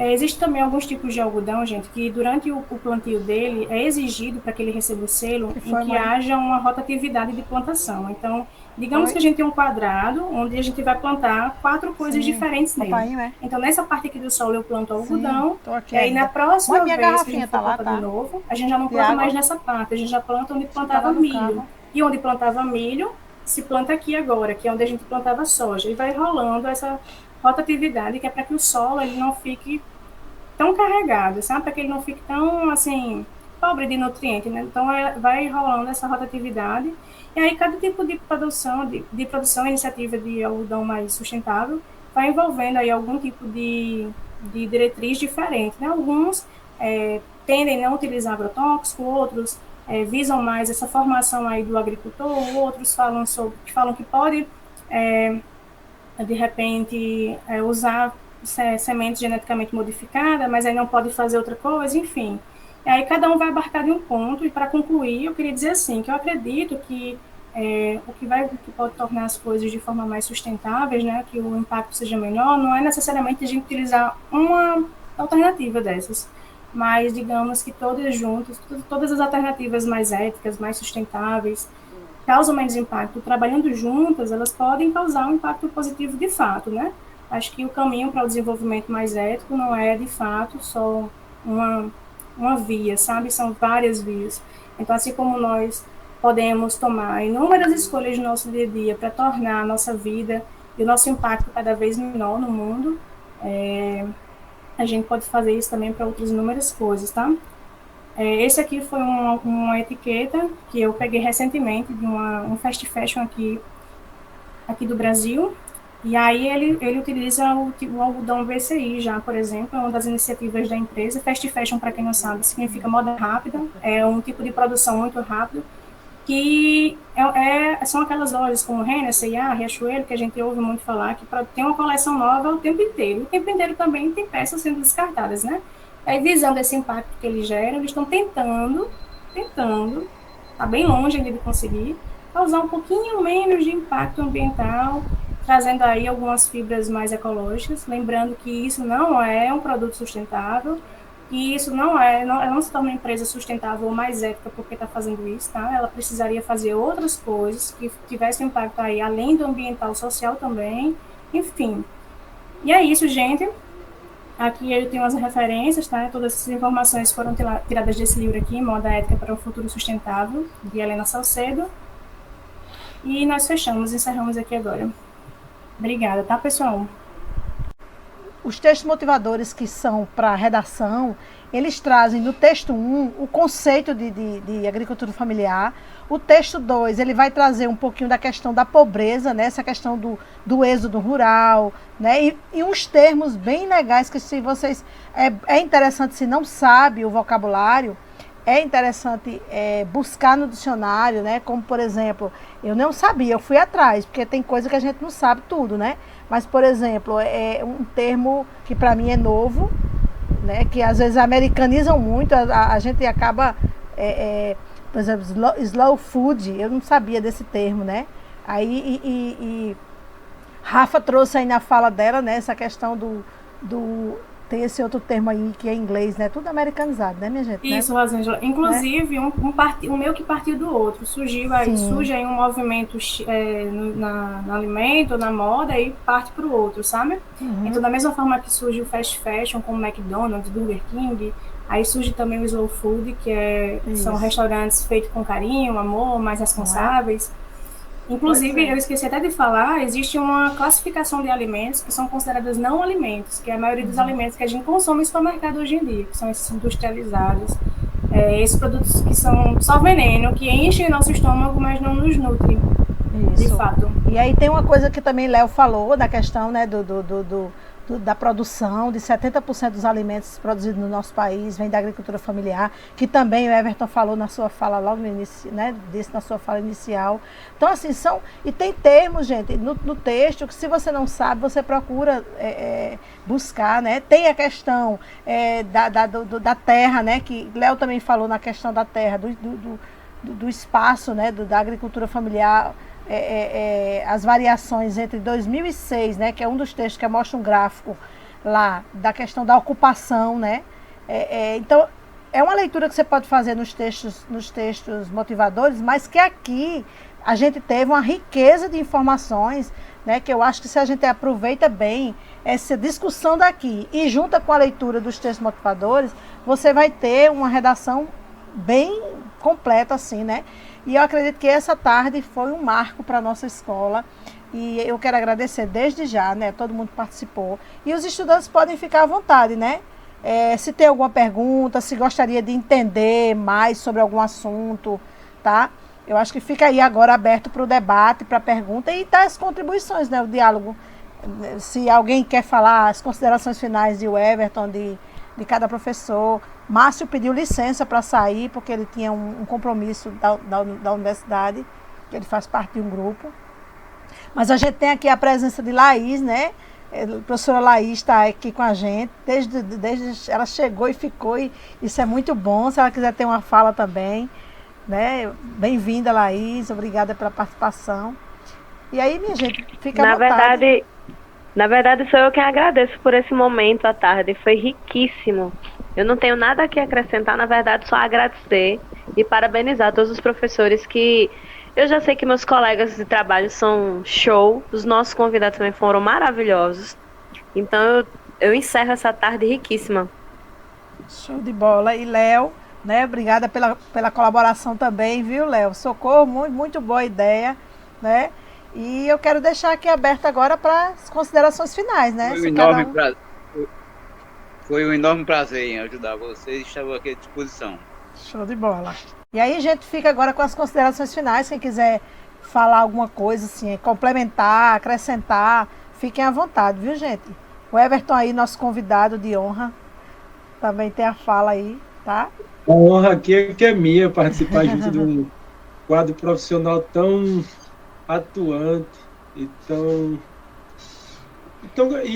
Existem também alguns tipos de algodão, gente, que durante o plantio dele é exigido para que ele receba o selo em que haja uma rotatividade de plantação. Então, digamos que a gente tem um quadrado onde a gente vai plantar 4 coisas diferentes nele. Então, nessa parte aqui do solo eu planto algodão, e aí na próxima vez que a gente for plantar de novo, a gente já não planta mais nessa parte, a gente já planta onde plantava milho. E onde plantava milho, se planta aqui agora, que é onde a gente plantava soja. E vai rolando essa rotatividade, que é para que o solo ele não fique tão carregado, sabe? Para que ele não fique tão, assim, pobre de nutrientes, né? Então, vai rolando essa rotatividade. E aí, cada tipo de produção, iniciativa de algodão mais sustentável, vai envolvendo aí algum tipo de diretriz diferente, né? Alguns tendem a não utilizar agrotóxico, outros visam mais essa formação aí do agricultor, outros falam que pode, de repente, usar semente geneticamente modificada, mas aí não pode fazer outra coisa, enfim. E aí cada um vai abarcar de um ponto, e para concluir, eu queria dizer assim, que eu acredito que o que pode tornar as coisas de forma mais sustentáveis, né, que o impacto seja menor, não é necessariamente a gente utilizar uma alternativa dessas, mas digamos que todas juntas, todas as alternativas mais éticas, mais sustentáveis, causam menos impacto, trabalhando juntas, elas podem causar um impacto positivo de fato, né? Acho que o caminho para o desenvolvimento mais ético não é, de fato, só uma via, sabe? São várias vias. Então, assim como nós podemos tomar inúmeras escolhas no nosso dia a dia para tornar a nossa vida e o nosso impacto cada vez menor no mundo, a gente pode fazer isso também para outras inúmeras coisas, tá? Esse aqui foi uma etiqueta que eu peguei recentemente de um fast fashion aqui do Brasil. E aí ele utiliza o algodão BCI já, por exemplo, é uma das iniciativas da empresa. Fast fashion, para quem não sabe, significa moda rápida, é um tipo de produção muito rápido, que são aquelas lojas como Renner, C&A, Riachuelo, que a gente ouve muito falar, que tem uma coleção nova o tempo inteiro. O tempo inteiro também tem peças sendo descartadas, né? Aí, visando esse impacto que eles geram, eles estão tentando, está bem longe ainda de conseguir, causar um pouquinho menos de impacto ambiental, trazendo aí algumas fibras mais ecológicas, lembrando que isso não é um produto sustentável, e isso ela não se torna uma empresa sustentável ou mais ética porque está fazendo isso, tá? Ela precisaria fazer outras coisas que tivessem impacto aí, além do ambiental, social também, enfim. E é isso, gente. Aqui eu tenho as referências, tá? Todas essas informações foram tiradas desse livro aqui, Moda Ética para um Futuro Sustentável, de Helena Salcedo. E nós encerramos aqui agora. Obrigada, tá, pessoal? Os textos motivadores que são para redação, eles trazem no texto 1 o conceito de agricultura familiar. O texto 2, ele vai trazer um pouquinho da questão da pobreza, né? Essa questão do êxodo rural, né? E uns termos bem legais que, se vocês... É interessante, se não sabe o vocabulário, é interessante buscar no dicionário, né? Como, por exemplo, eu não sabia, eu fui atrás, porque tem coisa que a gente não sabe tudo, né? Mas, por exemplo, é um termo que para mim é novo, né? Que às vezes americanizam muito, a gente acaba, por exemplo, slow food, eu não sabia desse termo, né? Aí, Rafa trouxe aí na fala dela, né? Essa questão tem esse outro termo aí que é inglês, né? Tudo americanizado, né, minha gente? Isso, Né? Rosângela. Inclusive, um meio que partiu do outro. Surge aí um movimento no alimento, na moda, e parte para o outro, sabe? Uhum. Então, da mesma forma que surge o fast fashion, como McDonald's, Burger King, aí surge também o slow food, são restaurantes feitos com carinho, amor, mais responsáveis. Inclusive, eu esqueci até de falar, existe uma classificação de alimentos que são considerados não alimentos, que é a maioria dos alimentos que a gente consome no supermercado hoje em dia, que são esses industrializados, esses produtos que são só veneno, que enchem nosso estômago, mas não nos nutrem, de fato. E aí tem uma coisa que também Léo falou, da questão, né, da produção, de 70% dos alimentos produzidos no nosso país vem da agricultura familiar, que também o Everton falou na sua fala logo no início, né, disse na sua fala inicial. Então, assim, e tem termos, gente, no texto, que se você não sabe, você procura buscar, né? Tem a questão da terra, né, que Léo também falou na questão da terra, do espaço, né, da agricultura familiar, as variações entre 2006, né, que é um dos textos que mostra um gráfico lá, da questão da ocupação, né? Então, é uma leitura que você pode fazer nos textos motivadores, mas que aqui a gente teve uma riqueza de informações, né, que eu acho que se a gente aproveita bem essa discussão daqui e junta com a leitura dos textos motivadores, você vai ter uma redação bem completa, assim, né? E eu acredito que essa tarde foi um marco para a nossa escola e eu quero agradecer desde já, né? Todo mundo participou. E os estudantes podem ficar à vontade, né? Se tem alguma pergunta, se gostaria de entender mais sobre algum assunto, tá? Eu acho que fica aí agora aberto para o debate, para a pergunta e tá as contribuições, né? O diálogo. Se alguém quer falar, as considerações finais de Everton, de cada professor. Márcio pediu licença para sair, porque ele tinha um compromisso da universidade, que ele faz parte de um grupo. Mas a gente tem aqui a presença de Laís, né? A professora Laís está aqui com a gente, desde ela chegou e ficou, e isso é muito bom. Se ela quiser ter uma fala também, né? Bem-vinda, Laís, obrigada pela participação. E aí, minha gente, fica à vontade. Na verdade, sou eu quem agradeço por esse momento à tarde, foi riquíssimo. Eu não tenho nada aqui a acrescentar, na verdade, só agradecer e parabenizar todos os professores que eu já sei que meus colegas de trabalho são show, os nossos convidados também foram maravilhosos. Então, eu encerro essa tarde riquíssima. Show de bola. E Léo, né, obrigada pela colaboração também, viu, Léo? Socorro, muito boa ideia, né? E eu quero deixar aqui aberto agora para as considerações finais, né? Foi um enorme prazer em ajudar vocês, estava aqui à disposição. Show de bola. E aí a gente fica agora com as considerações finais. Quem quiser falar alguma coisa, assim, complementar, acrescentar, fiquem à vontade, viu, gente? O Everton aí, nosso convidado de honra, também tem a fala aí, tá? A honra aqui é que é minha, participar junto de um quadro profissional tão atuante e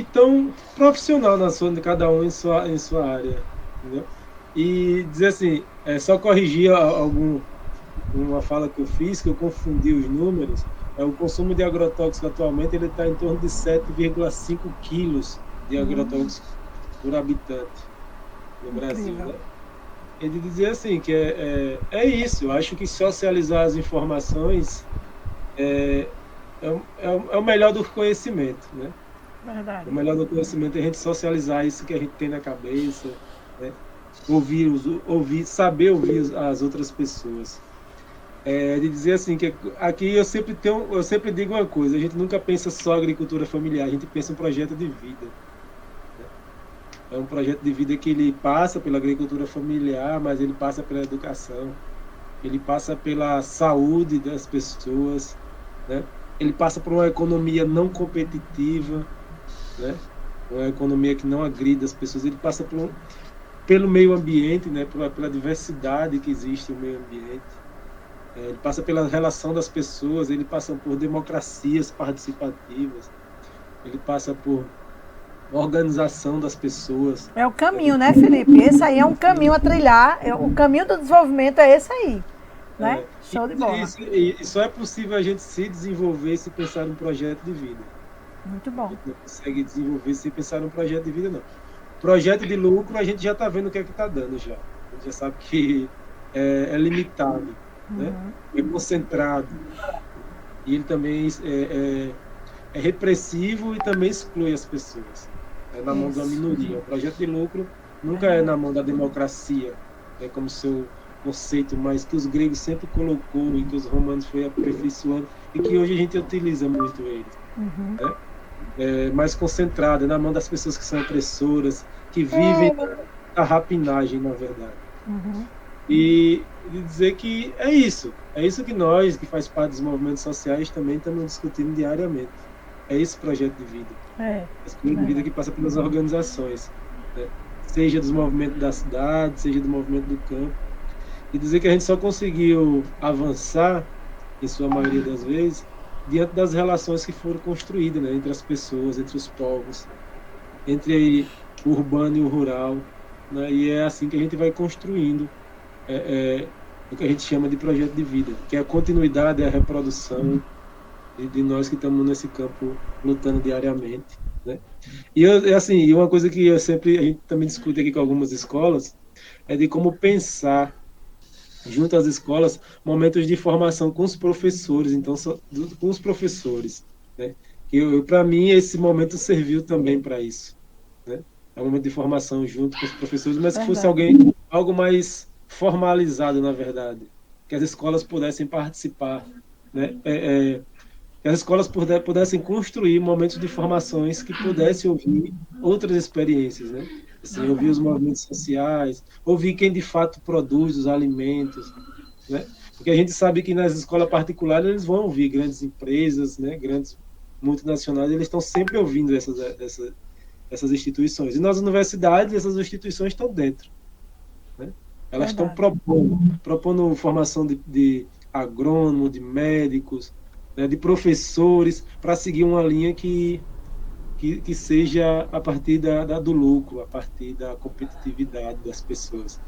tão profissional de cada um em sua área, entendeu? E dizer assim, só corrigir uma fala que eu fiz, que eu confundi os números. O consumo de agrotóxicos atualmente ele está em torno de 7,5 quilos de agrotóxicos por habitante no Brasil, né? E de dizer assim, que é isso. Eu acho que socializar as informações é o melhor do conhecimento, né? Verdade. O melhor do conhecimento é a gente socializar isso que a gente tem na cabeça, né? Saber ouvir as outras pessoas. De dizer assim, que aqui eu sempre digo uma coisa: a gente nunca pensa só agricultura familiar, a gente pensa um projeto de vida, né? É um projeto de vida que ele passa pela agricultura familiar, mas ele passa pela educação, ele passa pela saúde das pessoas, né? Ele passa por uma economia não competitiva, né? Uma economia que não agrida as pessoas. Ele passa por pelo meio ambiente, né, pela diversidade que existe no meio ambiente. Ele passa pela relação das pessoas, ele passa por democracias participativas, ele passa por organização das pessoas. É o caminho, né, Felipe? Esse aí é um caminho a trilhar. O caminho do desenvolvimento é esse aí, né? Show de bola. E só é possível a gente se desenvolver se pensar num projeto de vida. Muito bom. A gente não consegue desenvolver sem pensar num projeto de vida, não. Projeto de lucro, a gente já está vendo o que é que está dando já. A gente já sabe que é limitado, né? É concentrado. E ele também é repressivo e também exclui as pessoas. É na mão da minoria. O projeto de lucro nunca é na mão da democracia, é como seu conceito, mas que os gregos sempre colocou e que os romanos foi aperfeiçoando e que hoje a gente utiliza muito ele. Né? É mais concentrado, é na mão das pessoas que são opressoras, que vivem a rapinagem, na verdade. E dizer que é isso que nós, que faz parte dos movimentos sociais, também estamos discutindo diariamente. É esse projeto de vida. Esse projeto de vida que passa pelas organizações, né? Seja dos movimentos da cidade, seja do movimento do campo. E dizer que a gente só conseguiu avançar, em sua maioria das vezes, diante das relações que foram construídas, né? Entre as pessoas, entre os povos, entre o urbano e o rural. Né? E é assim que a gente vai construindo o que a gente chama de projeto de vida, que é a continuidade, a reprodução de nós que estamos nesse campo lutando diariamente, né? E assim, uma coisa que a gente também discute aqui com algumas escolas é de como pensar junto às escolas momentos de formação com os professores, então com os professores, né? Que para mim esse momento serviu também para isso, né? É um momento de formação junto com os professores, mas que fosse algo mais formalizado, na verdade, que as escolas pudessem participar, né? Que as escolas pudessem construir momentos de formações que pudessem ouvir outras experiências, né? Assim, ouvir os movimentos sociais, ouvir quem de fato produz os alimentos, né? Porque a gente sabe que nas escolas particulares eles vão ouvir grandes empresas, né? Grandes multinacionais, eles estão sempre ouvindo essas instituições. E nas universidades, essas instituições estão dentro, né? Elas estão propondo formação de agrônomo, de médicos, né, de professores, para seguir uma linha que seja a partir do lucro, a partir da competitividade das pessoas.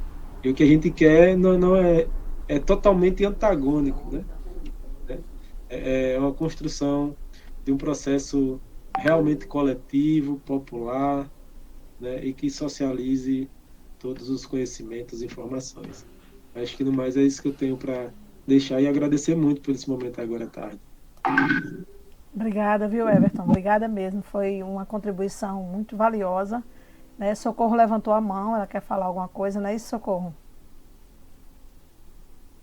E o que a gente quer não é totalmente antagônico, né? É uma construção de um processo realmente coletivo, popular, né, e que socialize todos os conhecimentos e informações. Acho que no mais é isso que eu tenho para deixar e agradecer muito por esse momento agora à tarde. Obrigada, viu, Everton? Obrigada mesmo. Foi uma contribuição muito valiosa, né? Socorro levantou a mão, ela quer falar alguma coisa, não é isso, Socorro?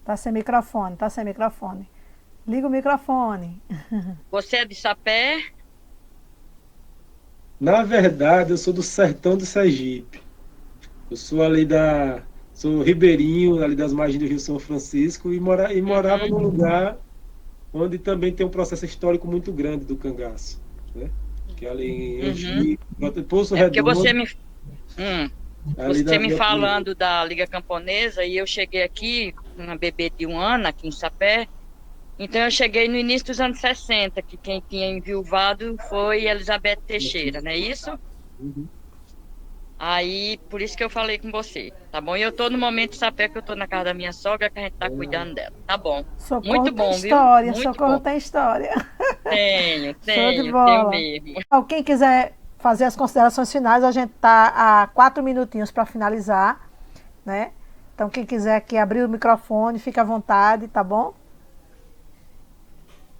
Tá sem microfone. Liga o microfone. Você é de Sapé? Na verdade, eu sou do sertão do Sergipe. Eu sou ali sou ribeirinho, ali das margens do Rio São Francisco, e morava num lugar onde também tem um processo histórico muito grande do cangaço, né? Que é ali em Angico, Poço Redondo. Porque você me falando da Liga Camponesa, e eu cheguei aqui, uma bebê de 1 ano, aqui em Sapé. Então eu cheguei no início dos anos 60, que quem tinha enviuvado foi Elizabeth Teixeira, não é isso? Aí, por isso que eu falei com você, tá bom? E eu tô no momento de Sapé, que eu tô na casa da minha sogra, que a gente tá cuidando dela, tá bom? Socorro muito bom, tem história, viu? Muito Socorro bom. tem história. Tenho mesmo. Então, quem quiser fazer as considerações finais, a gente tá a 4 minutinhos para finalizar, né? Então, quem quiser aqui abrir o microfone, fica à vontade, tá bom?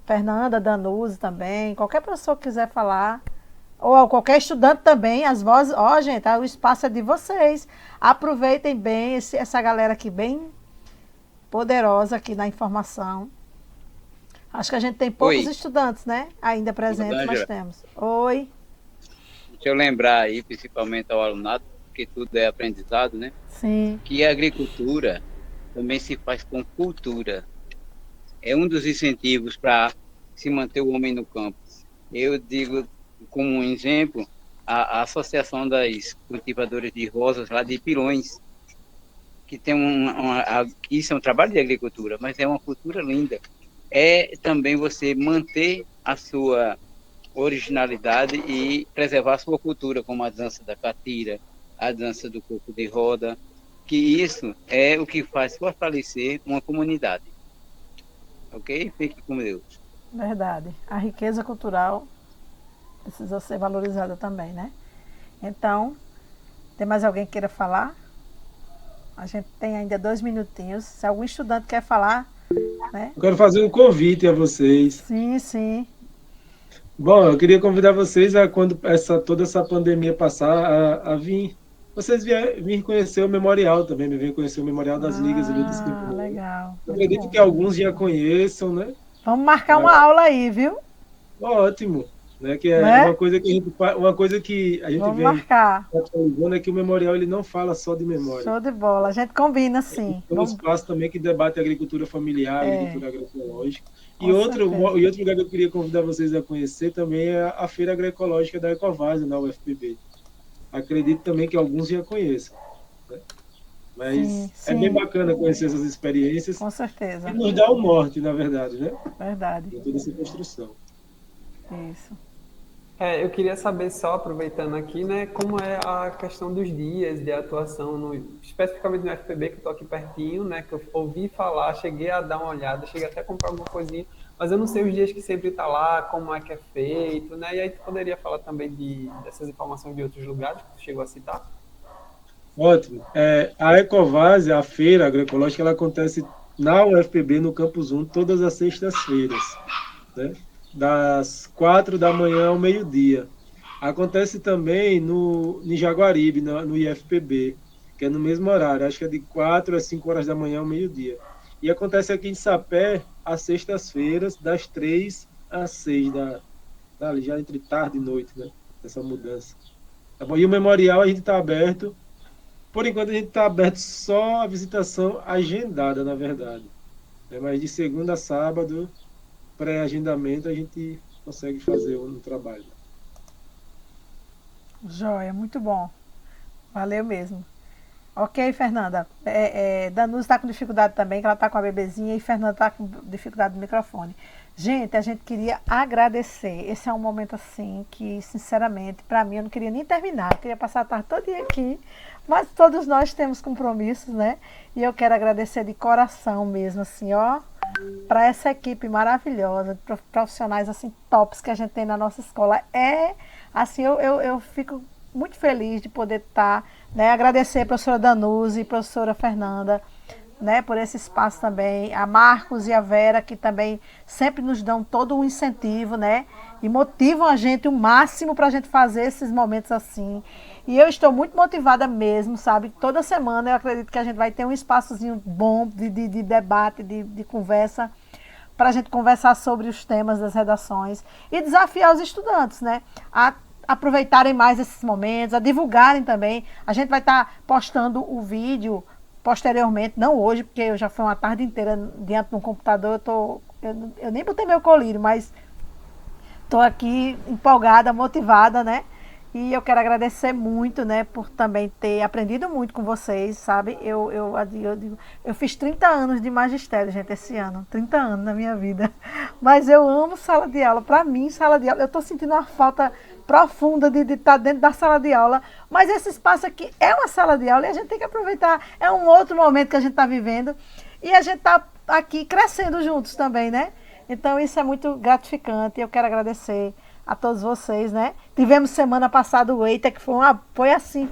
Fernanda, Danuse também, qualquer pessoa que quiser falar, ou qualquer estudante também, as vozes, gente, o espaço é de vocês. Aproveitem bem essa galera aqui bem poderosa aqui na informação. Acho que a gente tem poucos estudantes, né? Ainda presentes, mas temos. Oi. Deixa eu lembrar aí, principalmente ao alunado, porque tudo é aprendizado, né? Sim. Que a agricultura também se faz com cultura. É um dos incentivos para se manter o homem no campo. Eu digo, como um exemplo, a Associação das Cultivadoras de Rosas lá de Pilões, que tem isso é um trabalho de agricultura, mas é uma cultura linda. É também você manter a sua originalidade e preservar a sua cultura, como a dança da catira, a dança do coco de roda, que isso é o que faz fortalecer uma comunidade. Ok? Fique com Deus. Verdade. A riqueza cultural precisa ser valorizada também, né? Então, tem mais alguém que queira falar? A gente tem ainda 2 minutinhos. Se algum estudante quer falar, né? Eu quero fazer um convite a vocês. Sim, sim. Bom, eu queria convidar vocês a, quando toda essa pandemia passar, a vir. Vocês virem conhecer o memorial também, me virem conhecer o memorial das Ligas de Lutas Camponesas. Legal. Eu acredito que alguns já conheçam, né? Vamos marcar uma aula aí, viu? Ótimo. Né? Que é Né? uma coisa que a gente Vamos vem marcar. atualizando, é que o memorial ele não fala só de memória. Show de bola. A gente combina, sim. Tem um espaço também que debate a agricultura familiar, agricultura agroecológica. E Com outro certeza. lugar que eu queria convidar vocês a conhecer também é a Feira Agroecológica da Ecovasa, na UFPB. Acredito também que alguns já conheçam. Né? Mas Sim, é bem sim. bacana conhecer essas experiências. Com certeza. E nos dá o norte, na verdade, né? Verdade. De toda essa construção. Isso. Eu queria saber só, aproveitando aqui, né, como é a questão dos dias de atuação, especificamente no FPB, que eu estou aqui pertinho, né, que eu ouvi falar, cheguei a dar uma olhada, cheguei até a comprar alguma coisinha, mas eu não sei os dias que sempre está lá, como é que é feito, né, e aí tu poderia falar também dessas informações de outros lugares que tu chegou a citar? Ótimo. A Ecovase, a feira agroecológica, ela acontece na UFPB, no Campus 1, todas as sextas-feiras, né? Das 4 da manhã ao meio-dia. Acontece também em Jaguaribe, no IFPB, que é no mesmo horário, acho que é de 4 às 5 horas da manhã ao meio-dia. E acontece aqui em Sapé, às sextas-feiras, das 3 às 6, já entre tarde e noite, né? Essa mudança. Tá bom? E o memorial a gente está aberto. Por enquanto a gente está aberto só a visitação agendada, na verdade. Mas de segunda a sábado, pré-agendamento, a gente consegue fazer um trabalho. Joia, muito bom. Valeu mesmo. Ok, Fernanda. Danusa está com dificuldade também, que ela está com a bebezinha, e Fernanda está com dificuldade do microfone. Gente, a gente queria agradecer. Esse é um momento assim que, sinceramente, para mim, eu não queria nem terminar. Eu queria passar a tarde todinha aqui, mas todos nós temos compromissos, né? E eu quero agradecer de coração mesmo, assim, ó, para essa equipe maravilhosa, profissionais assim tops que a gente tem na nossa escola. Assim, eu fico muito feliz de poder estar, né? Agradecer a professora Danusa e a professora Fernanda, né, por esse espaço também, a Marcos e a Vera, que também sempre nos dão todo um incentivo, né, e motivam a gente o máximo para a gente fazer esses momentos assim. E eu estou muito motivada mesmo, sabe? Toda semana eu acredito que a gente vai ter um espaçozinho bom de debate, de conversa, para a gente conversar sobre os temas das redações e desafiar os estudantes, né, a aproveitarem mais esses momentos, a divulgarem também. A gente vai estar postando o vídeo posteriormente, não hoje, porque eu já fui uma tarde inteira diante de um computador, eu nem botei meu colírio, mas estou aqui empolgada, motivada, né? E eu quero agradecer muito, né, por também ter aprendido muito com vocês, sabe? Eu fiz 30 anos de magistério, gente, esse ano. 30 anos na minha vida. Mas eu amo sala de aula. Para mim, sala de aula, eu estou sentindo uma falta profunda de estar dentro da sala de aula. Mas esse espaço aqui é uma sala de aula e a gente tem que aproveitar. É um outro momento que a gente está vivendo. E a gente está aqui crescendo juntos também, né? Então, isso é muito gratificante. Eu quero agradecer a todos vocês, né? Tivemos semana passada o EITA, que foi assim,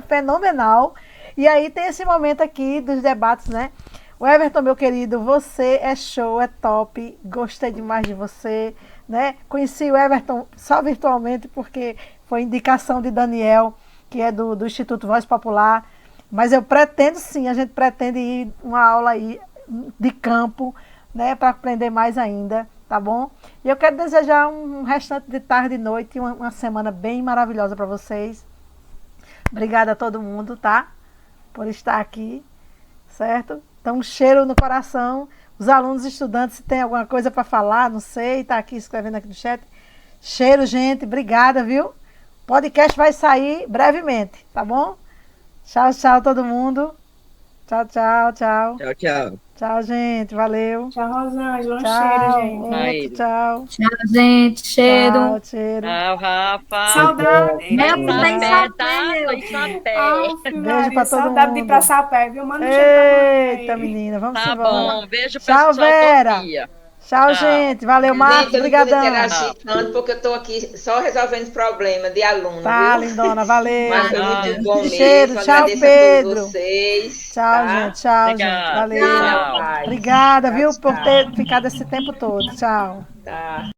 fenomenal. E aí tem esse momento aqui dos debates, né? O Everton, meu querido, você é show, é top. Gostei demais de você, né? Conheci o Everton só virtualmente, porque foi indicação de Daniel, que é do Instituto Voz Popular. Mas eu pretendo sim, a gente pretende ir uma aula aí de campo, né? Para aprender mais ainda. Tá bom? E eu quero desejar um restante de tarde e noite e uma semana bem maravilhosa para vocês. Obrigada a todo mundo, tá? Por estar aqui, certo? Então, um cheiro no coração. Os alunos e estudantes, se tem alguma coisa para falar, não sei, tá aqui escrevendo aqui no chat. Cheiro, gente. Obrigada, viu? podcast vai sair brevemente, tá bom? Tchau, tchau, todo mundo. Tchau, tchau, tchau. Tchau, tchau. Tchau, gente. Valeu. Tchau, Rosângela. Um Tchau. cheiro, gente. Outro, tchau. Tchau, gente. Cheiro. Tchau, cheiro. Tchau, Rafa. Saudade. Meu, tem sapé, Beijo pra todo Saudade mundo. de ir pra Sapé, viu? Manda um cheiro pra Eita, menina, vamos Tá embora. bom, beijo Tchau, pessoal. Vera. Sofia. Tchau, gente. Valeu, Marcos. Gente, eu não pude Obrigadão. interagir tanto porque eu tô aqui só resolvendo problema de aluno, Tá, viu? lindona. Valeu. Mas foi muito bom mesmo. Cheiro. Tchau, Agradeço a Pedro. todos vocês. Tchau, tá? gente. Tchau, Obrigado. gente. Valeu. Tchau. Obrigada, viu, por Tchau. ter ficado esse tempo todo. Tchau. Tá.